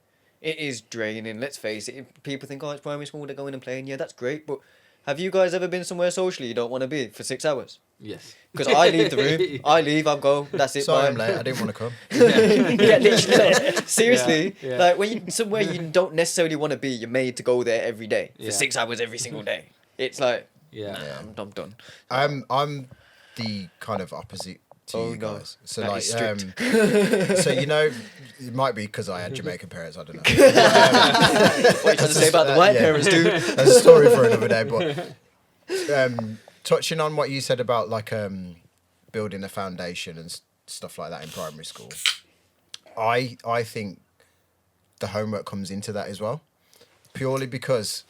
Speaker 1: It is draining. Let's face it. If people think, oh, it's primary school, they're going and playing. Yeah, that's great. But have you guys ever been somewhere socially you don't want to be for 6 hours?
Speaker 3: Yes.
Speaker 1: Because I leave the room. I leave. I go. That's it.
Speaker 2: Sorry,
Speaker 1: bye.
Speaker 2: I'm late. I didn't want to come.
Speaker 1: Yeah, literally. Seriously,
Speaker 3: Yeah.
Speaker 1: like when you somewhere you don't necessarily want to be, you're made to go there every day for
Speaker 3: Yeah.
Speaker 1: 6 hours every single day. It's like,
Speaker 3: Yeah.
Speaker 1: I'm done.
Speaker 2: I'm the kind of opposite to
Speaker 1: Oh,
Speaker 2: you
Speaker 1: no.
Speaker 2: guys. So
Speaker 1: That
Speaker 2: like,
Speaker 1: is strict.
Speaker 2: so it might be because I had Jamaican parents. I don't know.
Speaker 1: What are you trying to say about the white
Speaker 2: yeah.
Speaker 1: parents, dude?
Speaker 2: That's a story for another day. But touching on what you said about like building a foundation and stuff like that in primary school, I think the homework comes into that as well, purely because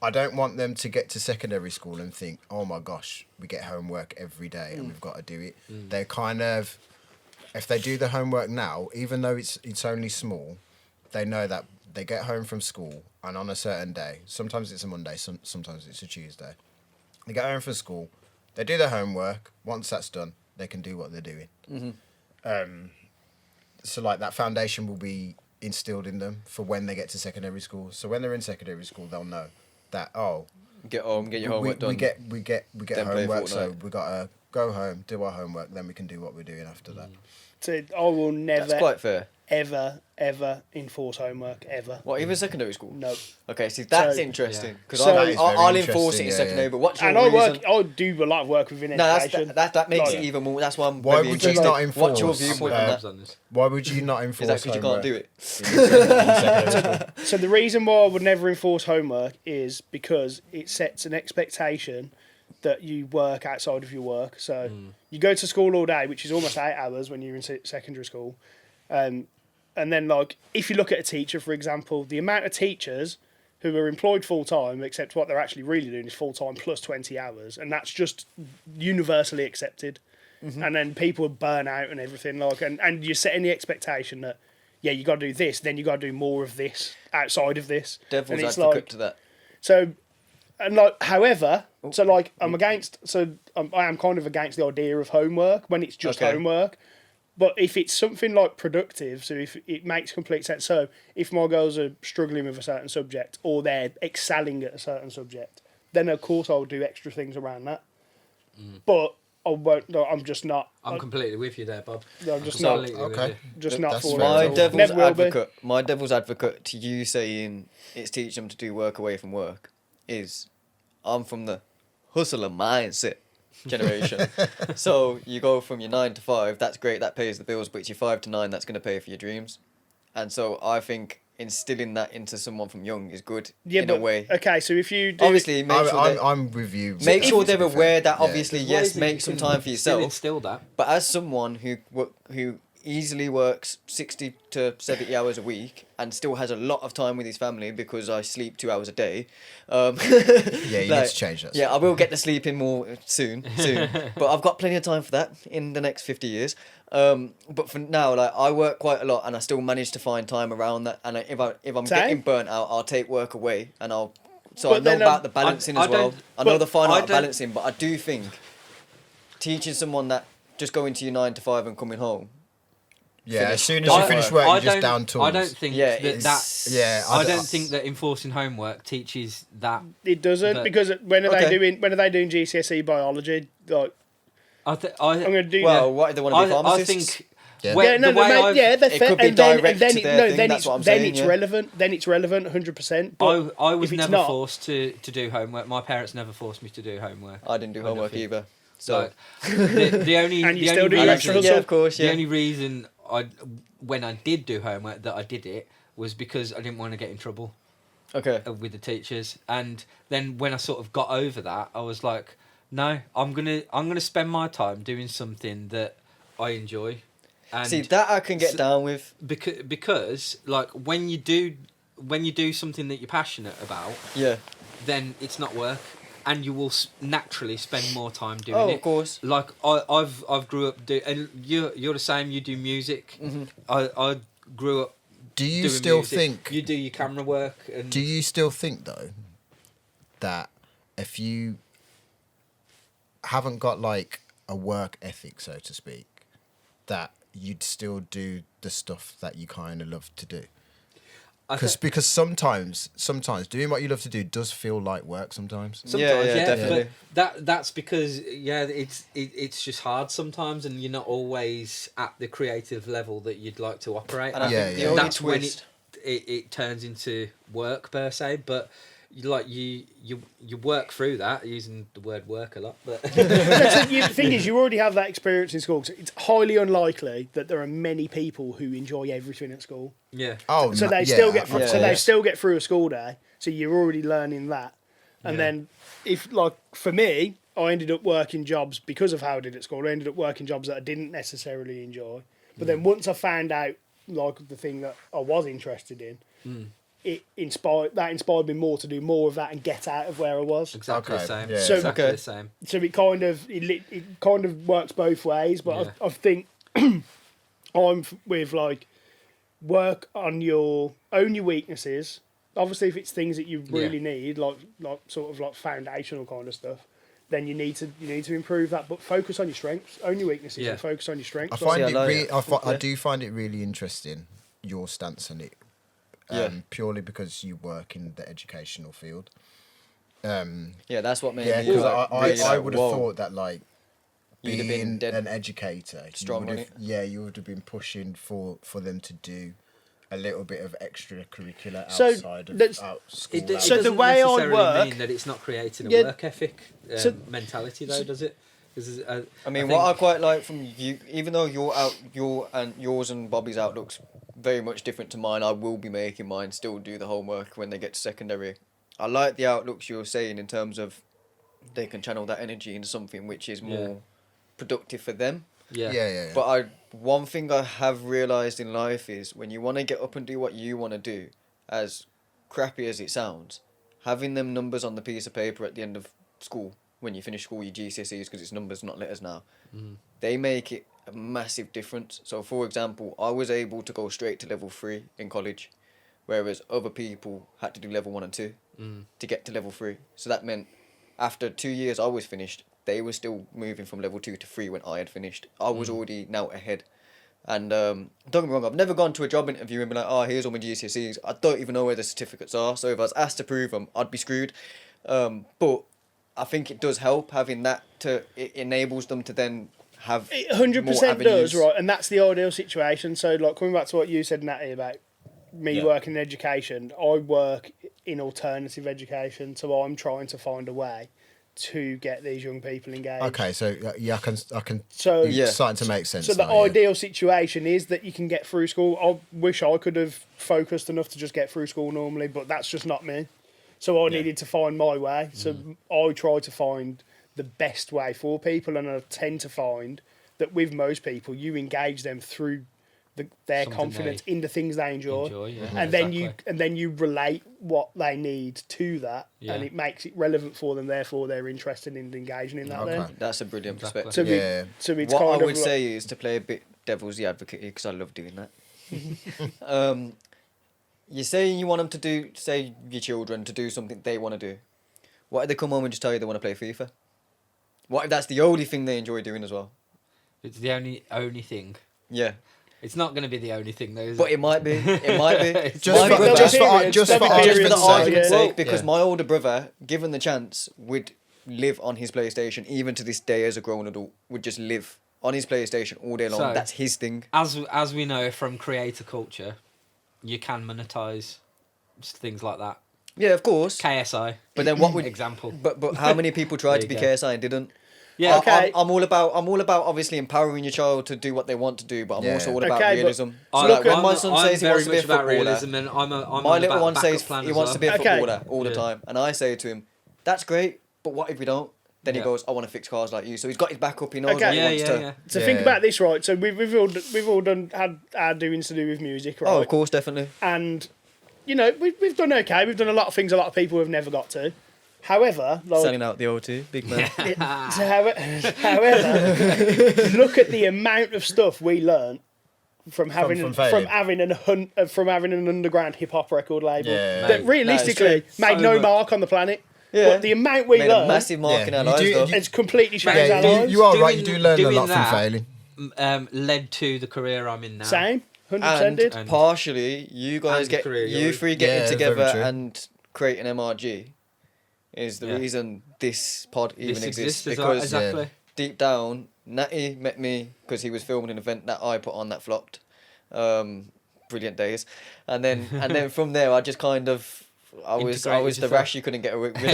Speaker 2: I don't want them to get to secondary school and think, oh my gosh, we get homework every day and we've got to do it. They're kind of, if they do the homework now, even though it's only small, they know that they get home from school and on a certain day, sometimes it's a Monday, sometimes it's a Tuesday, they get home from school, they do their homework. Once that's done, they can do what they're doing. So like that foundation will be instilled in them for when they get to secondary school. So when they're in secondary school, they'll know that, oh,
Speaker 1: Get home, get your homework done.
Speaker 2: we get
Speaker 1: Then play
Speaker 2: homework, so
Speaker 1: Fortnite.
Speaker 2: we gotta go home, do our homework, then we can do what we're doing after that.
Speaker 4: So I will never,
Speaker 1: That's quite fair.
Speaker 4: ever enforce homework ever.
Speaker 1: What, even secondary school?
Speaker 4: No.
Speaker 1: Okay, see, that's
Speaker 4: So-
Speaker 1: interesting. Because
Speaker 4: So-
Speaker 2: That is very
Speaker 1: I'll enforce it
Speaker 2: interesting,
Speaker 1: in
Speaker 2: yeah,
Speaker 1: secondary,
Speaker 2: yeah.
Speaker 1: but what's your
Speaker 4: And
Speaker 1: reason?
Speaker 4: I do a lot of work within
Speaker 1: No,
Speaker 4: education.
Speaker 1: that makes
Speaker 4: Like-
Speaker 1: it even more. That's why I'm
Speaker 2: Why
Speaker 1: very
Speaker 2: would you
Speaker 1: interested.
Speaker 2: not enforce?
Speaker 1: What's your viewpoint on that?
Speaker 3: on this.
Speaker 2: Why would you not
Speaker 1: Is
Speaker 2: enforce
Speaker 1: that because you can't do it?
Speaker 2: it?
Speaker 4: So the reason why I would never enforce homework is because it sets an expectation that you work outside of your work. So you go to school all day, which is almost 8 hours when you're in secondary school. And then, like, if you look at a teacher, for example, the amount of teachers who are employed full-time, except what they're actually really doing is full-time plus 20 hours. And that's just universally accepted. And then people burn out and everything. Like, and you're setting the expectation that, yeah, you got to do this, then you got to do more of this outside of this.
Speaker 1: Devil's
Speaker 4: And it's
Speaker 1: advocate
Speaker 4: like,
Speaker 1: to that.
Speaker 4: so, and like, however, so like, I am kind of against the idea of homework when it's just
Speaker 1: Okay.
Speaker 4: homework. But if it's something like productive, so if it makes complete sense, so if my girls are struggling with a certain subject or they're excelling at a certain subject, then of course I'll do extra things around that. But I won't. No, I'm just not.
Speaker 3: I'm completely with you there, Bob.
Speaker 4: I'm just
Speaker 3: I'm
Speaker 4: not.
Speaker 3: completely with
Speaker 2: Okay.
Speaker 3: you.
Speaker 4: Just not
Speaker 2: That's
Speaker 4: for
Speaker 2: fair.
Speaker 4: it.
Speaker 1: My
Speaker 4: at all.
Speaker 1: devil's
Speaker 4: Never will be.
Speaker 1: advocate. My devil's advocate to you saying it's teach them to do work away from work is, I'm from the hustler mindset generation. So you go from your 9 to 5. That's great. That pays the bills. But it's your 5 to 9 that's going to pay for your dreams. And so I think instilling that into someone from young is good
Speaker 4: Yeah,
Speaker 1: in
Speaker 4: but
Speaker 1: a way.
Speaker 4: okay. So if you do,
Speaker 1: Obviously, make sure that,
Speaker 2: I'm with you.
Speaker 1: make sure
Speaker 2: to
Speaker 1: they're
Speaker 2: be fair.
Speaker 1: aware that
Speaker 2: Yeah.
Speaker 1: obviously
Speaker 3: There's
Speaker 1: yes,
Speaker 3: ways that
Speaker 1: make
Speaker 3: you
Speaker 1: some
Speaker 3: can
Speaker 1: time for
Speaker 3: still
Speaker 1: yourself.
Speaker 3: instill that.
Speaker 1: But as someone who easily works 60 to 70 hours a week and still has a lot of time with his family because I sleep 2 hours a day.
Speaker 2: Yeah, you need to change that.
Speaker 1: Yeah, I will get to sleep in more soon. But I've got plenty of time for that in the next 50 years. But for now, like, I work quite a lot and I still manage to find time around that. And if I'm
Speaker 4: Same.
Speaker 1: getting burnt out, I'll take work away and I
Speaker 4: But
Speaker 1: know
Speaker 4: then,
Speaker 1: about the balancing
Speaker 3: I
Speaker 1: as well.
Speaker 3: don't-
Speaker 1: I know
Speaker 4: but
Speaker 1: the fine
Speaker 3: I
Speaker 1: art of
Speaker 3: don't-
Speaker 1: balancing, but I do think teaching someone that just going to your 9 to 5 and coming home.
Speaker 2: Yeah, as
Speaker 1: finish.
Speaker 2: soon as you finish work, you're just down tools.
Speaker 3: I don't think
Speaker 1: Yeah,
Speaker 3: that
Speaker 1: it's-
Speaker 2: Yeah,
Speaker 3: I don't think that enforcing homework teaches that.
Speaker 4: it doesn't
Speaker 3: But-
Speaker 4: because when are
Speaker 1: Okay.
Speaker 4: they doing GCSE biology? Like,
Speaker 3: I
Speaker 4: I'm gonna do.
Speaker 1: Well, what, they want to be
Speaker 3: I
Speaker 1: pharmacists?
Speaker 3: think.
Speaker 2: Yeah.
Speaker 3: when-
Speaker 4: Yeah, no,
Speaker 3: the way
Speaker 4: mate,
Speaker 3: I've-
Speaker 4: yeah, they're
Speaker 1: It
Speaker 4: fair.
Speaker 1: could be
Speaker 4: And then,
Speaker 1: direct
Speaker 4: and then,
Speaker 1: to
Speaker 4: it,
Speaker 1: their
Speaker 4: no,
Speaker 1: thing,
Speaker 4: then
Speaker 1: that's
Speaker 4: it's
Speaker 1: what I'm
Speaker 4: then
Speaker 1: saying,
Speaker 4: it's
Speaker 1: yeah.
Speaker 4: relevant. Then it's relevant, 100%. But
Speaker 3: I was
Speaker 4: if it's
Speaker 3: never
Speaker 4: not-
Speaker 3: forced to do homework. My parents never forced me to do homework.
Speaker 1: I didn't do
Speaker 3: I
Speaker 1: homework
Speaker 3: nothing.
Speaker 1: either. So
Speaker 3: Like, the only
Speaker 4: And you
Speaker 3: the
Speaker 4: still
Speaker 3: only
Speaker 4: do your
Speaker 3: reason-
Speaker 4: extra hustle?
Speaker 1: yeah, of course,
Speaker 3: The
Speaker 1: yeah.
Speaker 3: only reason when I did do homework that I did it was because I didn't want to get in trouble
Speaker 1: Okay.
Speaker 3: with the teachers. And then when I sort of got over that, I was like, no, I'm gonna spend my time doing something that I enjoy. And
Speaker 1: See, that I can get
Speaker 3: So-
Speaker 1: down with.
Speaker 3: because like when you do something that you're passionate about,
Speaker 1: Yeah.
Speaker 3: then it's not work, and you will naturally spend more time doing
Speaker 1: Oh,
Speaker 3: it.
Speaker 1: of course.
Speaker 3: Like I've grew up and you're the same. You do music.
Speaker 1: Mhm.
Speaker 3: I grew up.
Speaker 2: Do you
Speaker 3: doing
Speaker 2: still
Speaker 3: music.
Speaker 2: think?
Speaker 3: You do your camera work? And
Speaker 2: Do you still think though that if you haven't got like a work ethic, so to speak, that you'd still do the stuff that you kind of love to do?
Speaker 3: I
Speaker 2: Because sometimes doing what you love to do does feel like work sometimes.
Speaker 3: Sometimes,
Speaker 1: Yeah, definitely.
Speaker 3: But that's because it's just hard sometimes, and you're not always at the creative level that you'd like to operate.
Speaker 1: And I
Speaker 3: at.
Speaker 2: Yeah,
Speaker 1: think
Speaker 2: yeah.
Speaker 1: the only
Speaker 3: That's when
Speaker 1: twist.
Speaker 3: it turns into work per se. But you work through that, using the word work a lot. But
Speaker 4: the thing is, you already have that experience in school. So it's highly unlikely that there are many people who enjoy everything at school.
Speaker 3: yeah,
Speaker 2: Oh,
Speaker 4: So they
Speaker 2: yeah,
Speaker 4: still get
Speaker 2: of
Speaker 4: through,
Speaker 1: Yeah,
Speaker 4: so
Speaker 2: course.
Speaker 4: they still get through a school day. So you're already learning that. And
Speaker 3: Yeah.
Speaker 4: then if like for me, I ended up working jobs because of how I did at school. I ended up working jobs that I didn't necessarily enjoy. But then once I found out like the thing that I was interested in, it inspired me more to do more of that and get out of where I was.
Speaker 3: exactly
Speaker 2: Okay,
Speaker 3: the same.
Speaker 2: yeah.
Speaker 4: So-
Speaker 3: exactly
Speaker 1: Okay.
Speaker 3: the same.
Speaker 4: So it kind of works both ways. But
Speaker 3: Yeah.
Speaker 4: I think with like work on your weaknesses. Obviously, if it's things that you really need, like sort of like foundational kind of stuff, then you need to improve that. But focus on your strengths, own your weaknesses,
Speaker 3: Yeah.
Speaker 4: and focus on your
Speaker 2: I
Speaker 4: strengths.
Speaker 2: find
Speaker 1: Yeah,
Speaker 2: it
Speaker 1: no,
Speaker 2: really,
Speaker 1: yeah.
Speaker 2: I
Speaker 1: Yeah.
Speaker 2: do find it really interesting your stance on it,
Speaker 1: Yeah.
Speaker 2: purely because you work in the educational field.
Speaker 1: Yeah, that's what made
Speaker 2: Yeah,
Speaker 1: me.
Speaker 2: because
Speaker 1: like,
Speaker 2: I
Speaker 1: really
Speaker 2: I
Speaker 1: like,
Speaker 2: would have
Speaker 1: whoa.
Speaker 2: thought that like
Speaker 1: You'd have been
Speaker 2: being
Speaker 1: dead
Speaker 2: an educator,
Speaker 1: strong on
Speaker 2: you would have been pushing for them to do a little bit of extracurricular
Speaker 4: So
Speaker 2: outside of
Speaker 4: that's-
Speaker 2: school.
Speaker 3: It
Speaker 4: So the
Speaker 3: doesn't
Speaker 4: way I
Speaker 3: necessarily
Speaker 4: work-
Speaker 3: mean that it's not creating a
Speaker 4: Yeah.
Speaker 3: work ethic mentality, though, does it? 'Cause,
Speaker 1: I mean,
Speaker 3: think-
Speaker 1: what I quite like from you, even though yours and Bobby's outlook's very much different to mine, I will be making mine still do the homework when they get to secondary. I like the outlooks you're saying in terms of they can channel that energy into something which is more productive for them.
Speaker 3: Yeah.
Speaker 1: But one thing I have realised in life is when you want to get up and do what you want to do, as crappy as it sounds, having them numbers on the piece of paper at the end of school, when you finish school, your GCSEs, because it's numbers, not letters now, they make it a massive difference. So, for example, I was able to go straight to level 3 in college, whereas other people had to do level 1 and 2 to get to level 3. So that meant after 2 years I was finished, they were still moving from level 2 to 3 when I had finished. I was already now ahead. And don't get me wrong, I've never gone to a job interview and been like, oh, here's all my GCSEs. I don't even know where the certificates are. So if I was asked to prove them, I'd be screwed. But I think it does help having that it enables them to then have
Speaker 4: It 100%
Speaker 1: more
Speaker 4: does,
Speaker 1: avenues.
Speaker 4: right? And that's the ideal situation. So, like, coming back to what you said, Natty, about me
Speaker 1: Yeah.
Speaker 4: working in education, I work in alternative education, so I'm trying to find a way to get these young people engaged.
Speaker 2: Okay, so yeah, I can.
Speaker 4: So-
Speaker 2: it's
Speaker 1: Yeah.
Speaker 2: starting to make sense.
Speaker 4: So the
Speaker 2: now, yeah.
Speaker 4: ideal situation is that you can get through school. I wish I could have focused enough to just get through school normally, but that's just not me. So I needed to find my way. So I try to find the best way for people, and I tend to find that with most people, you engage them through their
Speaker 3: Something
Speaker 4: confidence in the things they enjoy,
Speaker 3: yeah,
Speaker 4: and then you relate what they need to that,
Speaker 3: Yeah.
Speaker 4: and it makes it relevant for them. Therefore, they're interested in engaging in that.
Speaker 2: Okay.
Speaker 4: Then,
Speaker 1: That's a brilliant
Speaker 3: Exactly.
Speaker 1: perspective.
Speaker 4: so
Speaker 2: Yeah.
Speaker 4: it's
Speaker 1: What
Speaker 4: kind
Speaker 1: I
Speaker 4: of
Speaker 1: would
Speaker 4: like-
Speaker 1: say is to play a bit devil's the advocate here, because I love doing that. You're saying you want them to do, say, your children to do something they want to do. What if they come home and just tell you they want to play FIFA? What if that's the only thing they enjoy doing as well?
Speaker 3: It's the only thing.
Speaker 1: Yeah,
Speaker 3: It's not going to be the only thing, though, is
Speaker 1: but
Speaker 3: it?
Speaker 1: it might be. It might be.
Speaker 3: It's
Speaker 2: Just
Speaker 1: My
Speaker 2: for-
Speaker 1: brother-
Speaker 2: just for-
Speaker 4: periods,
Speaker 2: just
Speaker 4: there'll
Speaker 2: for
Speaker 4: be
Speaker 2: argument's
Speaker 1: just for the
Speaker 4: periods,
Speaker 1: argument's
Speaker 4: yeah.
Speaker 1: sake, because
Speaker 3: Yeah.
Speaker 1: my older brother, given the chance, would live on his PlayStation, even to this day as a grown adult, would just live on his PlayStation all day long.
Speaker 3: So-
Speaker 1: That's his thing.
Speaker 3: As we know from creator culture, you can monetize things like that.
Speaker 1: Yeah, of course.
Speaker 3: KSI.
Speaker 1: But then what would
Speaker 3: example?
Speaker 1: But how many people tried to be
Speaker 3: There you
Speaker 1: KSI and didn't?
Speaker 3: Yeah.
Speaker 4: Okay.
Speaker 1: I'm all about obviously empowering your child to do what they want to do, but I'm
Speaker 2: Yeah.
Speaker 1: also all about
Speaker 4: Okay, but-
Speaker 1: realism. So
Speaker 3: I'm,
Speaker 1: like when
Speaker 3: I'm-
Speaker 1: my son
Speaker 3: I'm
Speaker 1: says he
Speaker 3: very
Speaker 1: wants to be a
Speaker 3: much about
Speaker 1: footballer,
Speaker 3: realism, and I'm
Speaker 1: my
Speaker 3: on
Speaker 1: little
Speaker 3: about
Speaker 1: one
Speaker 3: the
Speaker 1: says
Speaker 3: backup plan
Speaker 1: he
Speaker 3: as
Speaker 1: wants to be a
Speaker 3: well.
Speaker 4: Okay.
Speaker 1: footballer all the
Speaker 3: Yeah.
Speaker 1: time, and I say to him, "That's great, but what if we don't?" Then he
Speaker 3: Yeah.
Speaker 1: goes, "I want to fix cars like you." So he's got his backup. He knows
Speaker 4: Okay.
Speaker 1: what he
Speaker 3: Yeah,
Speaker 1: wants
Speaker 3: yeah,
Speaker 1: to.
Speaker 3: yeah.
Speaker 4: So
Speaker 2: Yeah.
Speaker 4: think about this, right? So we've all had our doings to do with music, right?
Speaker 1: Oh, of course, definitely.
Speaker 4: And you know we've done okay. We've done a lot of things a lot of people have never got to. However, like,
Speaker 1: Selling out the O2, big man.
Speaker 4: however, look at the amount of stuff we learnt from having
Speaker 2: from failing.
Speaker 4: from having an underground hip hop record label
Speaker 2: Yeah.
Speaker 4: that
Speaker 3: Mate,
Speaker 4: realistically
Speaker 1: that is
Speaker 4: made
Speaker 3: So
Speaker 4: no
Speaker 3: much.
Speaker 4: mark on the planet.
Speaker 1: Yeah.
Speaker 4: But the amount we
Speaker 1: Made a
Speaker 4: learned
Speaker 1: massive mark in
Speaker 2: Yeah,
Speaker 1: our
Speaker 2: you
Speaker 1: lives,
Speaker 2: do-
Speaker 1: though.
Speaker 2: you-
Speaker 4: has completely changed
Speaker 2: Yeah,
Speaker 4: our
Speaker 2: you,
Speaker 4: lives.
Speaker 2: you are
Speaker 3: Doing-
Speaker 2: right. You do learn a
Speaker 3: doing
Speaker 2: lot
Speaker 3: that-
Speaker 2: from failing.
Speaker 3: Led to the career I'm in now.
Speaker 4: Same, 100% did.
Speaker 3: And-
Speaker 1: partially, you guys
Speaker 3: And career,
Speaker 1: you
Speaker 3: you're-
Speaker 1: three getting
Speaker 2: Yeah,
Speaker 1: together
Speaker 2: very true.
Speaker 1: and creating MRG is the
Speaker 3: Yeah.
Speaker 1: reason this pod even
Speaker 3: This
Speaker 1: exists,
Speaker 3: exists as well,
Speaker 1: because
Speaker 3: exactly.
Speaker 1: deep down, Natty met me because he was filming an event that I put on that flopped. Brilliant days, and then from there I just kind of I was
Speaker 3: Integrated
Speaker 1: the
Speaker 3: yourself.
Speaker 1: rash you couldn't get rid of.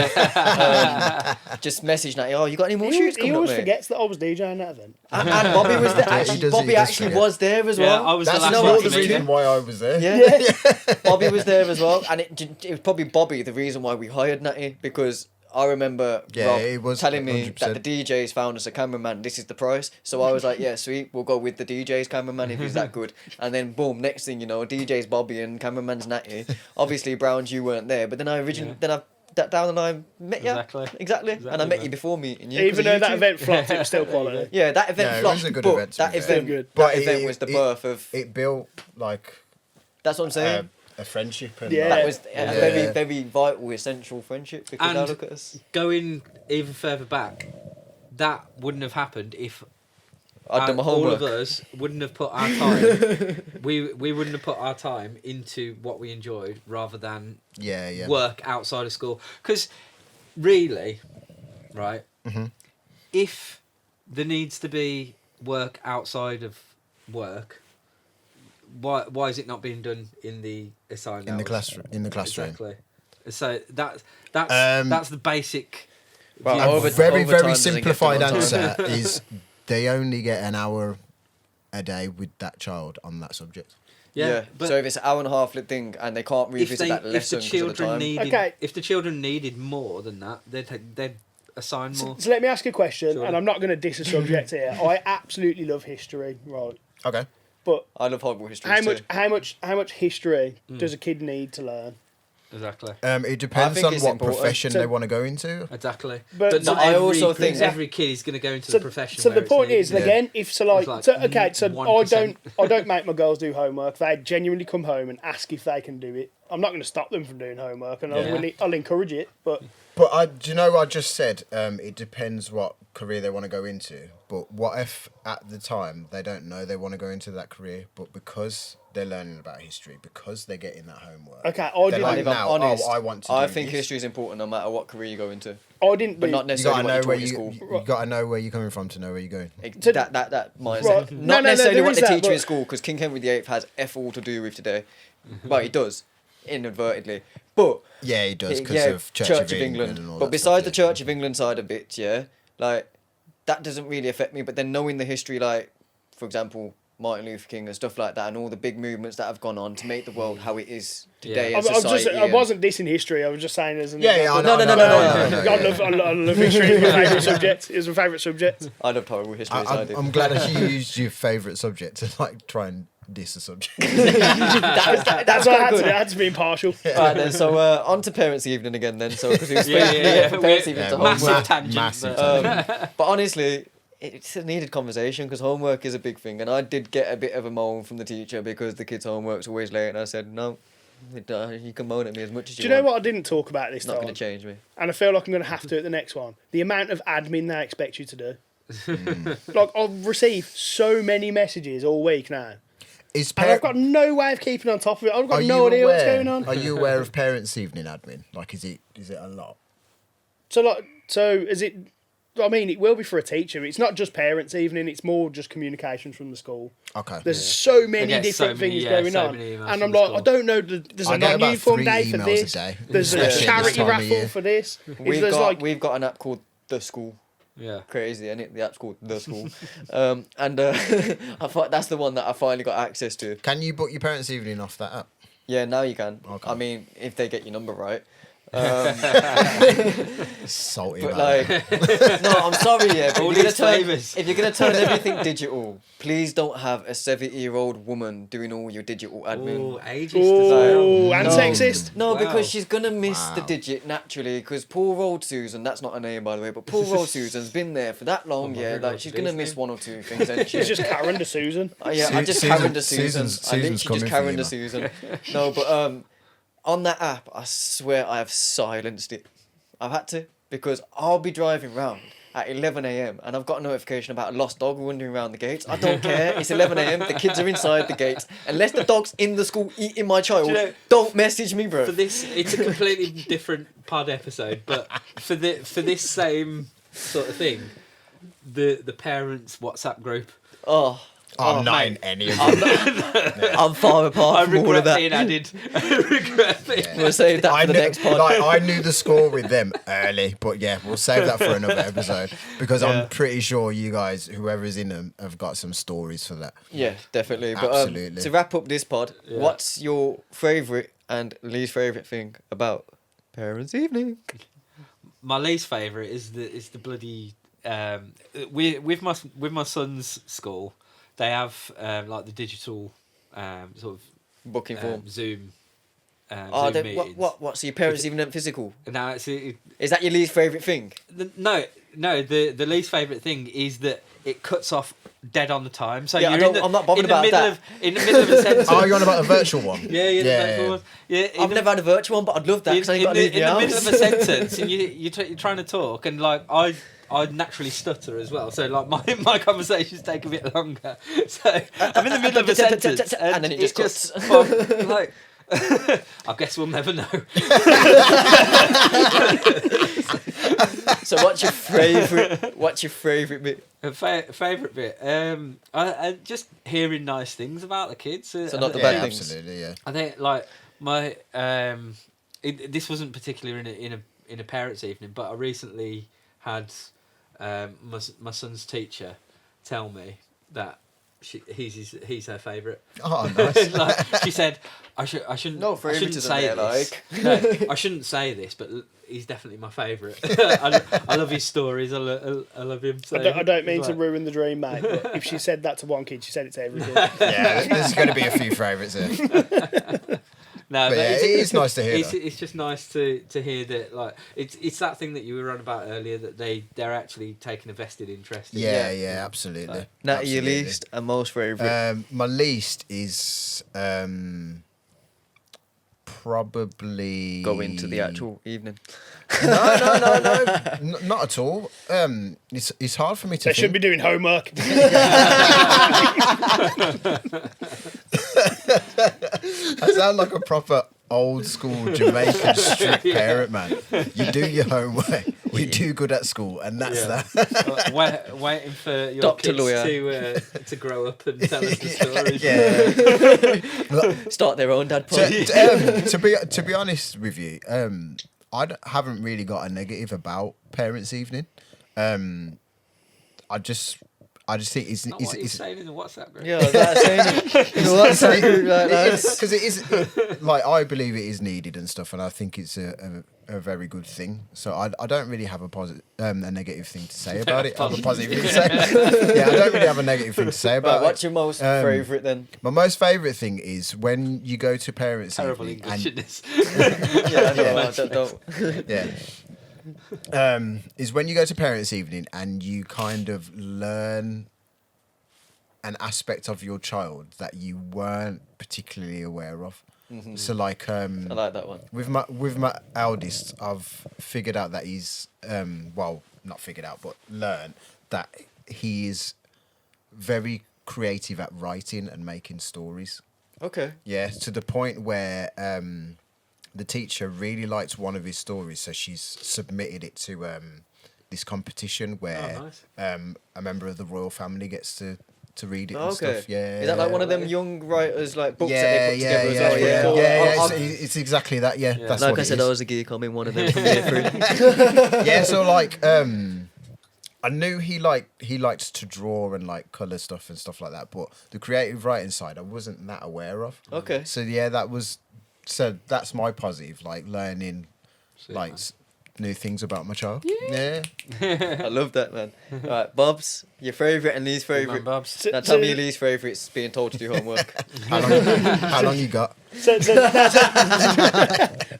Speaker 1: Just messaged Natty, oh, you got any more shoots
Speaker 4: He
Speaker 1: coming up,
Speaker 4: always
Speaker 1: mate?
Speaker 4: forgets that I was DJing that event.
Speaker 1: And Bobby was there.
Speaker 2: He
Speaker 1: Actually,
Speaker 2: does-
Speaker 1: Bobby
Speaker 2: he does
Speaker 1: actually
Speaker 2: forget.
Speaker 1: was there as
Speaker 3: Yeah,
Speaker 1: well.
Speaker 3: I was
Speaker 2: That's
Speaker 3: the last
Speaker 2: not
Speaker 3: one
Speaker 2: the
Speaker 3: to meet
Speaker 2: reason
Speaker 3: him.
Speaker 2: why I was there.
Speaker 1: Yeah, Bobby was there as well, and it was probably Bobby the reason why we hired Natty, because I remember
Speaker 2: Yeah,
Speaker 1: Rob
Speaker 2: it was
Speaker 1: telling me
Speaker 2: 100%.
Speaker 1: that the DJs found us a cameraman. This is the price, so I was like, yeah, sweet, we'll go with the DJ's cameraman if he's that good. And then boom, next thing you know, DJ's Bobby and cameraman's Natty. Obviously, Browns, you weren't there, but then down the line met you exactly, and I
Speaker 3: Exactly,
Speaker 1: met you
Speaker 3: man.
Speaker 1: before meeting you.
Speaker 4: Even
Speaker 1: 'cause of
Speaker 4: though that
Speaker 1: YouTube.
Speaker 4: event flopped, it was still quality.
Speaker 1: Yeah, that event
Speaker 2: Yeah, it
Speaker 1: flopped,
Speaker 2: was a good
Speaker 1: but
Speaker 2: event, to
Speaker 1: that
Speaker 2: be
Speaker 1: event,
Speaker 2: fair.
Speaker 4: Still good.
Speaker 1: that
Speaker 2: But
Speaker 1: event was the birth of.
Speaker 2: It built like
Speaker 1: That's what I'm saying.
Speaker 2: a friendship. And
Speaker 4: Yeah.
Speaker 1: That was a
Speaker 2: Yeah.
Speaker 1: very, very vital, essential friendship, because now
Speaker 3: And-
Speaker 1: look at us.
Speaker 3: Going even further back, that wouldn't have happened if
Speaker 1: I'd done my
Speaker 3: all
Speaker 1: homework.
Speaker 3: of us wouldn't have put our time. we wouldn't have put our time into what we enjoyed rather than
Speaker 2: yeah.
Speaker 3: work outside of school. Because really, right,
Speaker 2: Mhm.
Speaker 3: if there needs to be work outside of work. Why is it not being done in the assigned
Speaker 2: In the
Speaker 3: hours?
Speaker 2: classroom. In the classroom.
Speaker 3: Exactly. So that's the basic.
Speaker 1: Well,
Speaker 2: A very,
Speaker 1: overtime
Speaker 2: very
Speaker 1: doesn't get
Speaker 2: simplified
Speaker 1: done on
Speaker 2: answer is they only get an hour a day with that child on that subject.
Speaker 1: Yeah.
Speaker 3: But
Speaker 1: So if it's an hour and a half thing and they can't revisit that
Speaker 3: if
Speaker 1: lesson
Speaker 3: the
Speaker 1: because of the
Speaker 3: children
Speaker 1: time.
Speaker 3: needed,
Speaker 4: Okay.
Speaker 3: if the children needed more than that, they'd assign more.
Speaker 4: So let me ask you a question,
Speaker 3: Sure.
Speaker 4: and I'm not going to diss a subject here. I absolutely love history, right?
Speaker 2: Okay.
Speaker 4: But
Speaker 1: I love horrible history.
Speaker 4: how much history
Speaker 3: Mm.
Speaker 4: does a kid need to learn?
Speaker 3: Exactly.
Speaker 2: It depends
Speaker 1: think
Speaker 2: on
Speaker 1: it's
Speaker 2: what
Speaker 1: important
Speaker 2: profession
Speaker 4: to-
Speaker 2: they want to go into.
Speaker 3: Exactly.
Speaker 4: But
Speaker 3: not
Speaker 1: I
Speaker 3: every,
Speaker 1: also think-
Speaker 3: every kid is going to go into
Speaker 4: So,
Speaker 3: the profession.
Speaker 4: so
Speaker 3: where
Speaker 4: the point
Speaker 3: it's
Speaker 4: is,
Speaker 3: needed.
Speaker 4: again, if so, like,
Speaker 3: It's
Speaker 4: so,
Speaker 3: like
Speaker 4: okay, so
Speaker 3: 1%.
Speaker 4: I don't make my girls do homework. They genuinely come home and ask if they can do it. I'm not going to stop them from doing homework, and
Speaker 3: Yeah.
Speaker 4: I'll encourage it. But
Speaker 2: But do you know what I just said? It depends what career they want to go into. But what if at the time they don't know they want to go into that career, but because they're learning about history, because they're getting that homework.
Speaker 4: okay, I
Speaker 2: They're
Speaker 4: didn't.
Speaker 2: like,
Speaker 1: If I'm
Speaker 2: now,
Speaker 1: honest,
Speaker 2: I want to
Speaker 1: I
Speaker 2: do
Speaker 1: think
Speaker 2: this.
Speaker 1: history is important no matter what career you go into,
Speaker 4: I didn't.
Speaker 1: but
Speaker 4: do-
Speaker 1: not
Speaker 2: You
Speaker 1: necessarily
Speaker 2: gotta
Speaker 1: what
Speaker 2: know
Speaker 1: you
Speaker 2: where
Speaker 1: taught in
Speaker 2: you
Speaker 1: school.
Speaker 2: gotta know where you're coming from to know where you're going.
Speaker 4: So-
Speaker 1: That mindset.
Speaker 4: Right.
Speaker 1: Not
Speaker 4: No,
Speaker 1: necessarily
Speaker 4: there
Speaker 1: what
Speaker 4: is
Speaker 1: they
Speaker 4: that,
Speaker 1: teach you in
Speaker 4: but-
Speaker 1: school, because King Henry VIII has F all to do with today. Well, he does, inadvertently. But
Speaker 2: Yeah, he does because
Speaker 1: yeah,
Speaker 2: of Church of England and all
Speaker 1: But
Speaker 2: that
Speaker 1: besides
Speaker 2: stuff,
Speaker 1: the Church of England side of it, yeah, like that doesn't really affect me. But then knowing the history, like for example, Martin Luther King and stuff like that, and all the big movements that have gone on to make the world how it is today
Speaker 3: Yeah.
Speaker 1: as
Speaker 4: I was
Speaker 1: society.
Speaker 4: I
Speaker 1: and-
Speaker 4: wasn't dissing history. I was just saying as an
Speaker 2: Yeah, yeah, I
Speaker 4: example.
Speaker 2: know,
Speaker 1: No,
Speaker 2: I know,
Speaker 4: I love history. It's my favourite subject. It's my favourite subject.
Speaker 1: I love horrible history. so I do.
Speaker 2: I'm glad that you used your favourite subject to like try and diss a subject.
Speaker 4: That's why I had to be impartial.
Speaker 1: Right then, so on to parents' evening again then. So because we was
Speaker 3: Yeah.
Speaker 1: parents' evening
Speaker 2: Yeah,
Speaker 1: to
Speaker 3: Massive
Speaker 1: homework.
Speaker 3: tangent.
Speaker 2: massive
Speaker 3: but-
Speaker 1: But honestly, it's a needed conversation because homework is a big thing, and I did get a bit of a moan from the teacher because the kids' homework's always late, and I said no. You can moan at me as much as
Speaker 4: Do
Speaker 1: you
Speaker 4: you know
Speaker 1: want.
Speaker 4: what I didn't talk about this
Speaker 1: It's not
Speaker 4: time?
Speaker 1: going to change me.
Speaker 4: And I feel like I'm going to have to at the next one. The amount of admin they expect you to do. Like, I've received so many messages all week now.
Speaker 2: Is
Speaker 4: And I've got no way of keeping on top of it. I've got
Speaker 2: Are
Speaker 4: no
Speaker 2: you
Speaker 4: idea what's
Speaker 2: aware-
Speaker 4: going on.
Speaker 2: Are you aware of parents' evening admin? Like, is it a lot?
Speaker 4: So is it... I mean, it will be for a teacher. It's not just parents' evening. It's more just communications from the school.
Speaker 2: Okay.
Speaker 4: There's so many
Speaker 3: get so
Speaker 4: different
Speaker 3: many-
Speaker 4: things
Speaker 3: yeah,
Speaker 4: going
Speaker 3: so
Speaker 4: on.
Speaker 3: many emails
Speaker 4: And
Speaker 3: from
Speaker 4: I'm
Speaker 3: the
Speaker 4: like,
Speaker 3: school.
Speaker 4: I don't know. There's
Speaker 2: I
Speaker 4: a
Speaker 2: get about
Speaker 4: non-uniform
Speaker 2: 3
Speaker 4: day for
Speaker 2: emails
Speaker 4: this.
Speaker 2: a day,
Speaker 4: There's a
Speaker 2: especially at this
Speaker 4: charity
Speaker 2: time of
Speaker 4: raffle
Speaker 2: year.
Speaker 4: for this.
Speaker 1: We've
Speaker 4: There's
Speaker 1: got an app called The School.
Speaker 3: Yeah.
Speaker 1: Crazy, isn't it? The app's called The School. I thought that's the one that I finally got access to.
Speaker 2: Can you book your parents' evening off that app?
Speaker 1: Yeah, now you can.
Speaker 2: Okay.
Speaker 1: I mean, if they get your number right.
Speaker 2: Salty.
Speaker 1: But
Speaker 2: man.
Speaker 1: like, no, I'm sorry, yeah. But
Speaker 3: All
Speaker 1: if you're,
Speaker 3: these
Speaker 1: gonna turn,
Speaker 3: favours.
Speaker 1: if you're gonna turn everything digital, please don't have a 70-year-old woman doing all your digital admin.
Speaker 3: Oh, ageist as well.
Speaker 4: Ooh, and
Speaker 1: No.
Speaker 4: sexist.
Speaker 1: No,
Speaker 3: Wow.
Speaker 1: because she's gonna miss the
Speaker 2: Wow.
Speaker 1: digit naturally. Because poor old Susan, that's not her name by the way, but poor old Susan's been there for that long.
Speaker 3: my
Speaker 1: Yeah,
Speaker 3: God,
Speaker 1: like
Speaker 3: what's
Speaker 1: she's
Speaker 3: his
Speaker 1: gonna miss
Speaker 3: name?
Speaker 1: one or two things. Ain't she?
Speaker 4: It's just Karen to Susan.
Speaker 1: Yeah, I just
Speaker 2: Susan-
Speaker 1: Karen to Susan.
Speaker 2: Susan's
Speaker 1: I literally just
Speaker 2: coming for
Speaker 1: Karen
Speaker 2: you,
Speaker 1: to
Speaker 2: man.
Speaker 1: Susan. No, but on that app, I swear I have silenced it. I've had to because I'll be driving round at 11 a.m. and I've got a notification about a lost dog wandering around the gates. I don't care. It's 11 a.m. The kids are inside the gates. Unless the dog's in the school eating my child,
Speaker 3: Do you know-
Speaker 1: don't message me, bro.
Speaker 3: For this, it's a completely different pod episode, but for this same sort of thing, the parents' WhatsApp group.
Speaker 2: I'm not
Speaker 3: mate.
Speaker 2: in any of them.
Speaker 1: I'm far apart
Speaker 3: I
Speaker 1: from all
Speaker 3: regret
Speaker 1: of that.
Speaker 3: being added. I regret being.
Speaker 1: We'll save that
Speaker 2: I
Speaker 1: for the
Speaker 2: knew,
Speaker 1: next pod.
Speaker 2: like, I knew the score with them early, but yeah, we'll save that for another episode because
Speaker 1: Yeah.
Speaker 2: I'm pretty sure you guys, whoever's in them, have got some stories for that.
Speaker 1: Yeah, definitely. But
Speaker 2: Absolutely.
Speaker 1: to wrap up this pod,
Speaker 3: Yeah.
Speaker 1: what's your favourite and least favourite thing about Parents' Evening?
Speaker 3: My least favourite is the bloody with my son's school. They have like the digital sort of
Speaker 1: Booking form.
Speaker 3: Zoom.
Speaker 1: Oh,
Speaker 3: Zoom
Speaker 1: then
Speaker 3: meetings.
Speaker 1: what? So your parents even at physical?
Speaker 3: Now it's
Speaker 1: Is that your least favourite thing?
Speaker 3: no. The least favourite thing is that it cuts off dead on the time. So
Speaker 1: Yeah,
Speaker 3: you're
Speaker 1: I'm not bothered
Speaker 3: in the
Speaker 1: about
Speaker 3: middle
Speaker 1: that.
Speaker 3: in the middle of a sentence.
Speaker 2: Oh, you're on about a virtual one?
Speaker 3: Yeah, the virtual one. Yeah, in
Speaker 1: I've
Speaker 3: the-
Speaker 1: never had a virtual one, but I'd love that because I ain't got to leave
Speaker 3: in
Speaker 1: the
Speaker 3: the middle
Speaker 1: house.
Speaker 3: of a sentence, and you're trying to talk, and like I naturally stutter as well, so like my conversations take a bit longer. So I'm in the middle of a sentence,
Speaker 1: and then it just cuts.
Speaker 3: well, like I guess we'll never know.
Speaker 1: So what's your favourite? What's your favourite bit?
Speaker 3: Favourite bit? I just hearing nice things about the kids.
Speaker 1: So not the bad things.
Speaker 2: Absolutely, yeah.
Speaker 3: I think like my this wasn't particularly in a parents' evening, but I recently had my son's teacher tell me that he's her favourite.
Speaker 2: Oh, nice.
Speaker 3: Like, she said, I shouldn't.
Speaker 1: No
Speaker 3: I shouldn't
Speaker 1: favouritism
Speaker 3: say
Speaker 1: there,
Speaker 3: this.
Speaker 1: like.
Speaker 3: No, I shouldn't say this, but he's definitely my favourite. I love his stories. I love him. So
Speaker 4: I don't mean to
Speaker 3: like,
Speaker 4: ruin the dream, mate, but if she said that to one kid, she said it to every kid.
Speaker 2: Yeah, there's going to be a few favourites here.
Speaker 3: No,
Speaker 2: But yeah, it is nice to hear
Speaker 3: It's,
Speaker 2: that.
Speaker 3: it's just nice to hear that, like, it's that thing that you were on about earlier, that they're actually taking a vested interest in.
Speaker 2: Yeah, absolutely.
Speaker 1: Not your
Speaker 2: Absolutely.
Speaker 1: least and most favourite.
Speaker 2: My least is probably
Speaker 1: Go into the actual evening.
Speaker 2: No, not at all. It's hard for me to
Speaker 4: They
Speaker 2: think.
Speaker 4: should be doing homework.
Speaker 2: I sound like a proper old school Jamaican strict parent, man. You do your homework, you do good at school, and that's that.
Speaker 3: Waiting for your
Speaker 1: Dr.
Speaker 3: kids
Speaker 1: Lawyer.
Speaker 3: to grow up and tell us the stories.
Speaker 2: Yeah.
Speaker 1: Start their own DadPod.
Speaker 2: To be honest with you, haven't really got a negative about Parents' Evening. I just think it's
Speaker 3: Not what you're saying in the WhatsApp group.
Speaker 1: Yeah, I was about to say it. You know what, say it like that.
Speaker 2: because it is like I believe it is needed and stuff, and I think it's a very good thing. So I don't really have a negative thing to say about it. I have a positive thing to say. Yeah, I don't really have a negative thing to say about
Speaker 1: Right,
Speaker 2: it.
Speaker 1: what's your most favourite then?
Speaker 2: My most favourite thing is when you go to Parents'
Speaker 3: Terrible
Speaker 2: Evening
Speaker 3: English in
Speaker 2: and
Speaker 3: this.
Speaker 1: Yeah, I know, don't.
Speaker 2: yeah, is when you go to Parents' Evening and you kind of learn an aspect of your child that you weren't particularly aware of.
Speaker 1: Mm-hmm.
Speaker 2: So like
Speaker 1: I like that one.
Speaker 2: with my eldest, I've figured out that he's not figured out, but learned that he is very creative at writing and making stories.
Speaker 1: Okay.
Speaker 2: Yeah, to the point where the teacher really liked one of his stories, so she's submitted it to this competition where a member of the royal family gets to read it and stuff. Yeah.
Speaker 1: Is that like one of them young writers like books that
Speaker 2: Yeah,
Speaker 1: they put
Speaker 2: yeah,
Speaker 1: together
Speaker 2: yeah,
Speaker 1: as well?
Speaker 2: yeah. It's exactly that. Yeah, that's
Speaker 1: Like
Speaker 2: what
Speaker 1: I
Speaker 2: it
Speaker 1: said,
Speaker 2: is.
Speaker 1: I was a geek. I'm in one of them from year 3.
Speaker 2: Yeah, so like I knew he liked to draw and like colour stuff and stuff like that, but the creative writing side I wasn't that aware of.
Speaker 1: Okay.
Speaker 2: So yeah, that's my positive, like learning like new things about my child. Yeah.
Speaker 1: I love that, man. All right, Bob's, your favourite and least favourite.
Speaker 3: Bob's.
Speaker 1: Now tell me your least favourite's being told to do homework.
Speaker 2: How long you got?
Speaker 4: So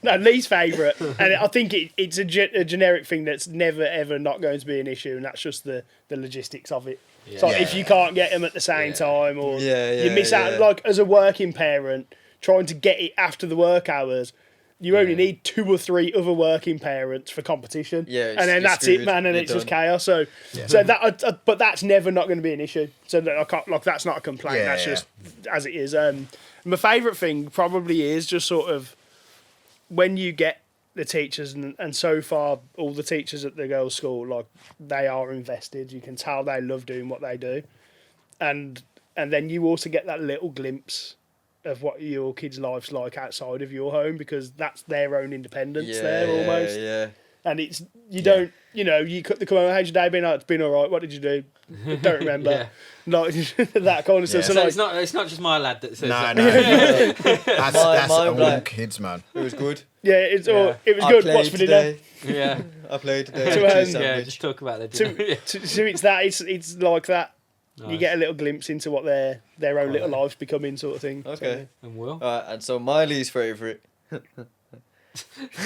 Speaker 4: no, least favourite, and I think it's a generic thing that's never ever not going to be an issue, and that's just the logistics of it. So
Speaker 2: Yeah.
Speaker 4: if you can't get them at the same time, or
Speaker 1: Yeah,
Speaker 4: you miss out,
Speaker 1: yeah.
Speaker 4: like as a working parent, trying to get it after the work hours. You only need 2 or 3 other working parents for competition,
Speaker 1: Yeah,
Speaker 4: and then
Speaker 1: you're
Speaker 4: that's
Speaker 1: screwed.
Speaker 4: it, man, and
Speaker 1: You're
Speaker 4: it's just
Speaker 1: done.
Speaker 4: chaos. So that, but that's never not going to be an issue. So that I can't, like, that's not a complaint.
Speaker 2: Yeah,
Speaker 4: That's
Speaker 2: yeah.
Speaker 4: just as it is. My favourite thing probably is just sort of when you get the teachers, and so far all the teachers at the girls' school, like, they are invested. You can tell they love doing what they do, and then you also get that little glimpse of what your kids' life's like outside of your home, because that's their own independence there almost.
Speaker 1: Yeah.
Speaker 4: And it's don't you come home, how's your day been? Oh, it's been all right. What did you do? Don't remember.
Speaker 3: Yeah.
Speaker 4: Like that kind of stuff.
Speaker 2: Yeah.
Speaker 4: So
Speaker 3: So
Speaker 4: like,
Speaker 3: it's not just my lad that says
Speaker 2: No,
Speaker 3: that.
Speaker 2: that's
Speaker 1: Mine,
Speaker 2: all
Speaker 1: like-
Speaker 2: kids, man.
Speaker 1: It was good.
Speaker 4: yeah, it was
Speaker 1: I
Speaker 4: good.
Speaker 1: played
Speaker 4: What's for dinner?
Speaker 1: today.
Speaker 3: Yeah.
Speaker 1: I played today.
Speaker 4: So,
Speaker 1: Cheese
Speaker 3: Yeah,
Speaker 1: sandwich.
Speaker 3: just talk about their
Speaker 4: So,
Speaker 3: dinner.
Speaker 4: so it's that. It's like that. You
Speaker 3: Nice.
Speaker 4: get a little glimpse into what their own little lives becoming, sort of thing.
Speaker 1: Okay.
Speaker 3: And Will.
Speaker 1: Alright, and so my least favourite.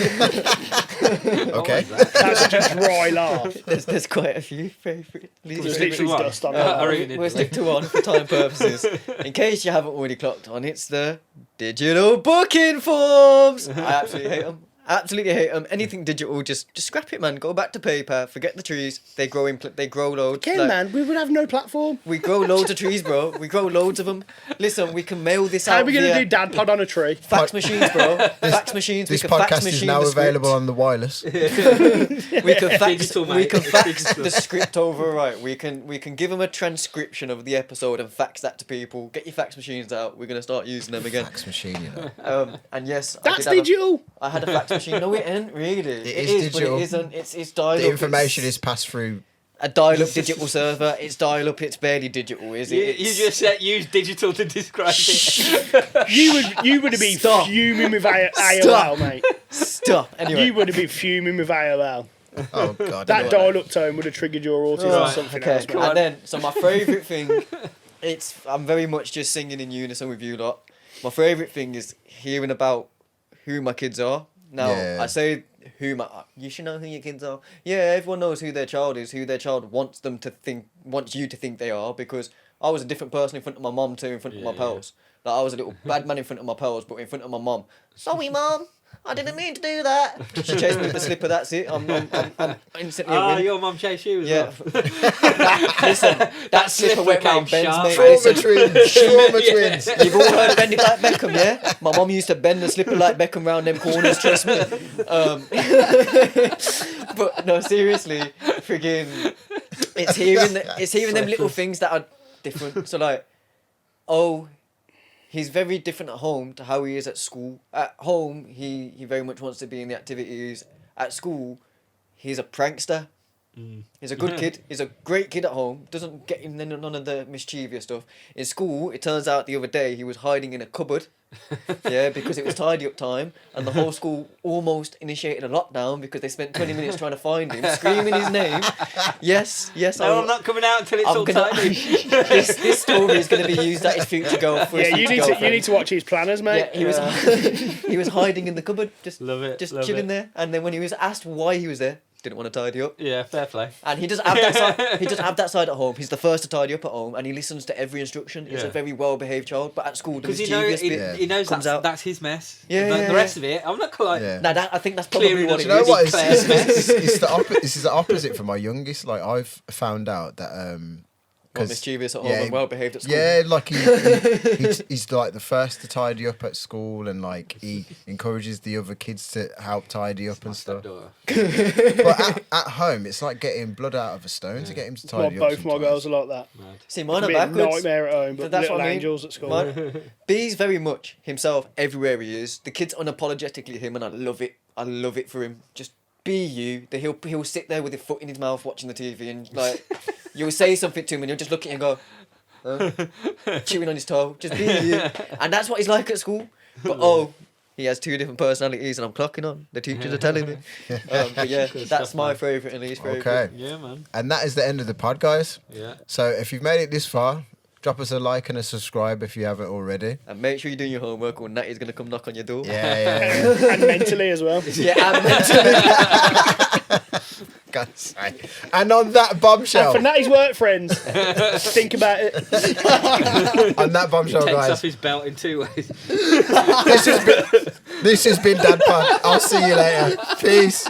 Speaker 2: Okay.
Speaker 4: That's such a dry laugh.
Speaker 1: There's quite a few favourite. Least
Speaker 4: There's
Speaker 1: favourite.
Speaker 4: literally
Speaker 3: one.
Speaker 4: dust on
Speaker 3: I
Speaker 4: it.
Speaker 3: reckon
Speaker 1: We'll stick to one for time purposes. In case you haven't already clocked on, it's the digital booking forms. I absolutely hate them. Absolutely hate them. Anything digital, just scrap it, man. Go back to paper. Forget the trees. They grow loads.
Speaker 4: Again, man, we would have no platform.
Speaker 1: We grow loads of trees, bro. We grow loads of them. Listen, we can mail this out.
Speaker 4: How are we going to do DadPod on a tree?
Speaker 1: Fax machines, bro. Fax machines.
Speaker 2: This
Speaker 1: we can fax
Speaker 2: podcast
Speaker 1: machine
Speaker 2: is now
Speaker 1: the
Speaker 2: available
Speaker 1: script.
Speaker 2: on the wireless.
Speaker 1: We can fax.
Speaker 3: Digital,
Speaker 1: We
Speaker 3: mate.
Speaker 1: can
Speaker 3: It's
Speaker 1: fax
Speaker 3: digital.
Speaker 1: the script over. Right. We can give them a transcription of the episode and fax that to people. Get your fax machines out. We're gonna start using them again.
Speaker 2: Fax machine, you know.
Speaker 1: And yes,
Speaker 4: That's digital.
Speaker 1: I had a fax machine. No, it ain't really. It
Speaker 2: is digital.
Speaker 1: but it isn't. It's dial-up.
Speaker 2: The information is passed through.
Speaker 1: A dial-up digital server. It's dial-up. It's barely digital, is it?
Speaker 3: You
Speaker 1: It's-
Speaker 3: just said use digital to describe it.
Speaker 4: You would have been
Speaker 1: Stop.
Speaker 4: fuming with AOL,
Speaker 1: Stop.
Speaker 4: mate.
Speaker 1: Stop. Anyway.
Speaker 4: You would have been fuming with AOL.
Speaker 2: Oh god.
Speaker 4: That dial-up tone would have triggered your autism or
Speaker 3: Right,
Speaker 4: something
Speaker 1: Okay.
Speaker 4: else, man.
Speaker 1: And then, so my favourite thing, I'm very much just singing in unison with you lot. My favourite thing is hearing about who my kids are. Now,
Speaker 2: Yeah.
Speaker 1: I say you should know who your kids are. Yeah, everyone knows who their child is, who their child wants you to think they are, because I was a different person in front of my mum too, in front of my pals. Like, I was a little bad man in front of my pals, but in front of my mum. Sorry, mum. I didn't mean to do that. She chased me with the slipper. That's it. I'm instantly a win.
Speaker 3: Your mum chased you as
Speaker 1: Yeah.
Speaker 3: well.
Speaker 1: Listen, that slipper
Speaker 3: slipper
Speaker 1: went round
Speaker 3: came
Speaker 1: Ben's,
Speaker 3: sharp.
Speaker 1: mate.
Speaker 2: Trauma
Speaker 1: Listen,
Speaker 2: twins. Trauma twins.
Speaker 1: you've all heard bend it like Beckham, yeah? My mum used to bend the slipper like Beckham round them corners, trust me. But no, seriously, friggin', it's hearing them little things that are different. So like, oh, he's very different at home to how he is at school. At home, he very much wants to be in the activities. At school, he's a prankster. He's a good kid. He's a great kid at home. Doesn't get in none of the mischievous stuff. In school, it turns out the other day he was hiding in a cupboard. Yeah, because it was tidy up time, and the whole school almost initiated a lockdown because they spent 20 minutes trying to find him, screaming his name. Yes.
Speaker 3: No, I'm not coming out until it's
Speaker 1: I'm
Speaker 3: all
Speaker 1: gonna-
Speaker 3: tidy.
Speaker 1: This story is going to be used at his future girlfriend.
Speaker 4: Yeah, you need to watch his planners, mate.
Speaker 1: Yeah, he was hiding in the cupboard, just
Speaker 3: Love it,
Speaker 1: just
Speaker 3: love
Speaker 1: chilling
Speaker 3: it.
Speaker 1: there. And then when he was asked why he was there, didn't want to tidy up.
Speaker 3: Yeah, fair play.
Speaker 1: And he doesn't have that side. He doesn't have that side at home. He's the first to tidy up at home, and he listens to every instruction. He's
Speaker 3: Yeah.
Speaker 1: a very well-behaved child, but at school, the
Speaker 3: Because
Speaker 1: mischievous bit
Speaker 3: he knows
Speaker 1: comes
Speaker 3: that's,
Speaker 1: out.
Speaker 3: that's his mess.
Speaker 1: Yeah,
Speaker 3: But
Speaker 1: yeah,
Speaker 3: the
Speaker 1: yeah.
Speaker 3: rest of it, I'm not quite.
Speaker 2: Yeah.
Speaker 1: Now I think that's probably
Speaker 3: Clearing
Speaker 1: what
Speaker 3: up
Speaker 1: it
Speaker 2: Do you know
Speaker 1: is.
Speaker 2: what?
Speaker 3: Claire's mess.
Speaker 2: It's the this is the opposite for my youngest. Like I've found out that
Speaker 1: Well, mischievous at home and well-behaved at school.
Speaker 2: Yeah, like he's like the first to tidy up at school, and like he encourages the other kids to help tidy up and stuff. But at home, it's like getting blood out of a stone to get him to
Speaker 4: Well,
Speaker 2: tidy up.
Speaker 4: both my girls are like that.
Speaker 1: See, mine
Speaker 4: It'd
Speaker 1: are
Speaker 4: be a
Speaker 1: backwards.
Speaker 4: nightmare at home, but
Speaker 1: That's
Speaker 4: little
Speaker 1: what I mean.
Speaker 4: angels at school.
Speaker 1: B's very much himself everywhere he is. The kid's unapologetically him, and I love it. I love it for him. Just be you. He'll sit there with his foot in his mouth watching the TV, and like you'll say something to him, and he'll just look at you and go, chewing on his toe. Just be you. And that's what he's like at school. But he has two different personalities, and I'm clocking on. The teachers are telling me. But yeah, that's
Speaker 3: stuff,
Speaker 1: my
Speaker 3: man.
Speaker 1: favourite and least favourite.
Speaker 2: Okay,
Speaker 3: Yeah, man.
Speaker 2: and that is the end of the pod, guys.
Speaker 3: Yeah.
Speaker 2: So if you've made it this far, drop us a like and a subscribe if you haven't already.
Speaker 1: And make sure you're doing your homework, or Natty's gonna come knock on your door.
Speaker 2: Yeah.
Speaker 4: And mentally as well.
Speaker 1: Yeah, and mentally.
Speaker 2: God's sake. And on that
Speaker 4: And
Speaker 2: bombshell,
Speaker 4: for Natty's work friends, think about it.
Speaker 2: on that bombshell,
Speaker 3: Takes off
Speaker 2: guys,
Speaker 3: his belt in 2 ways.
Speaker 2: this has been DadPod. I'll see you later. Peace.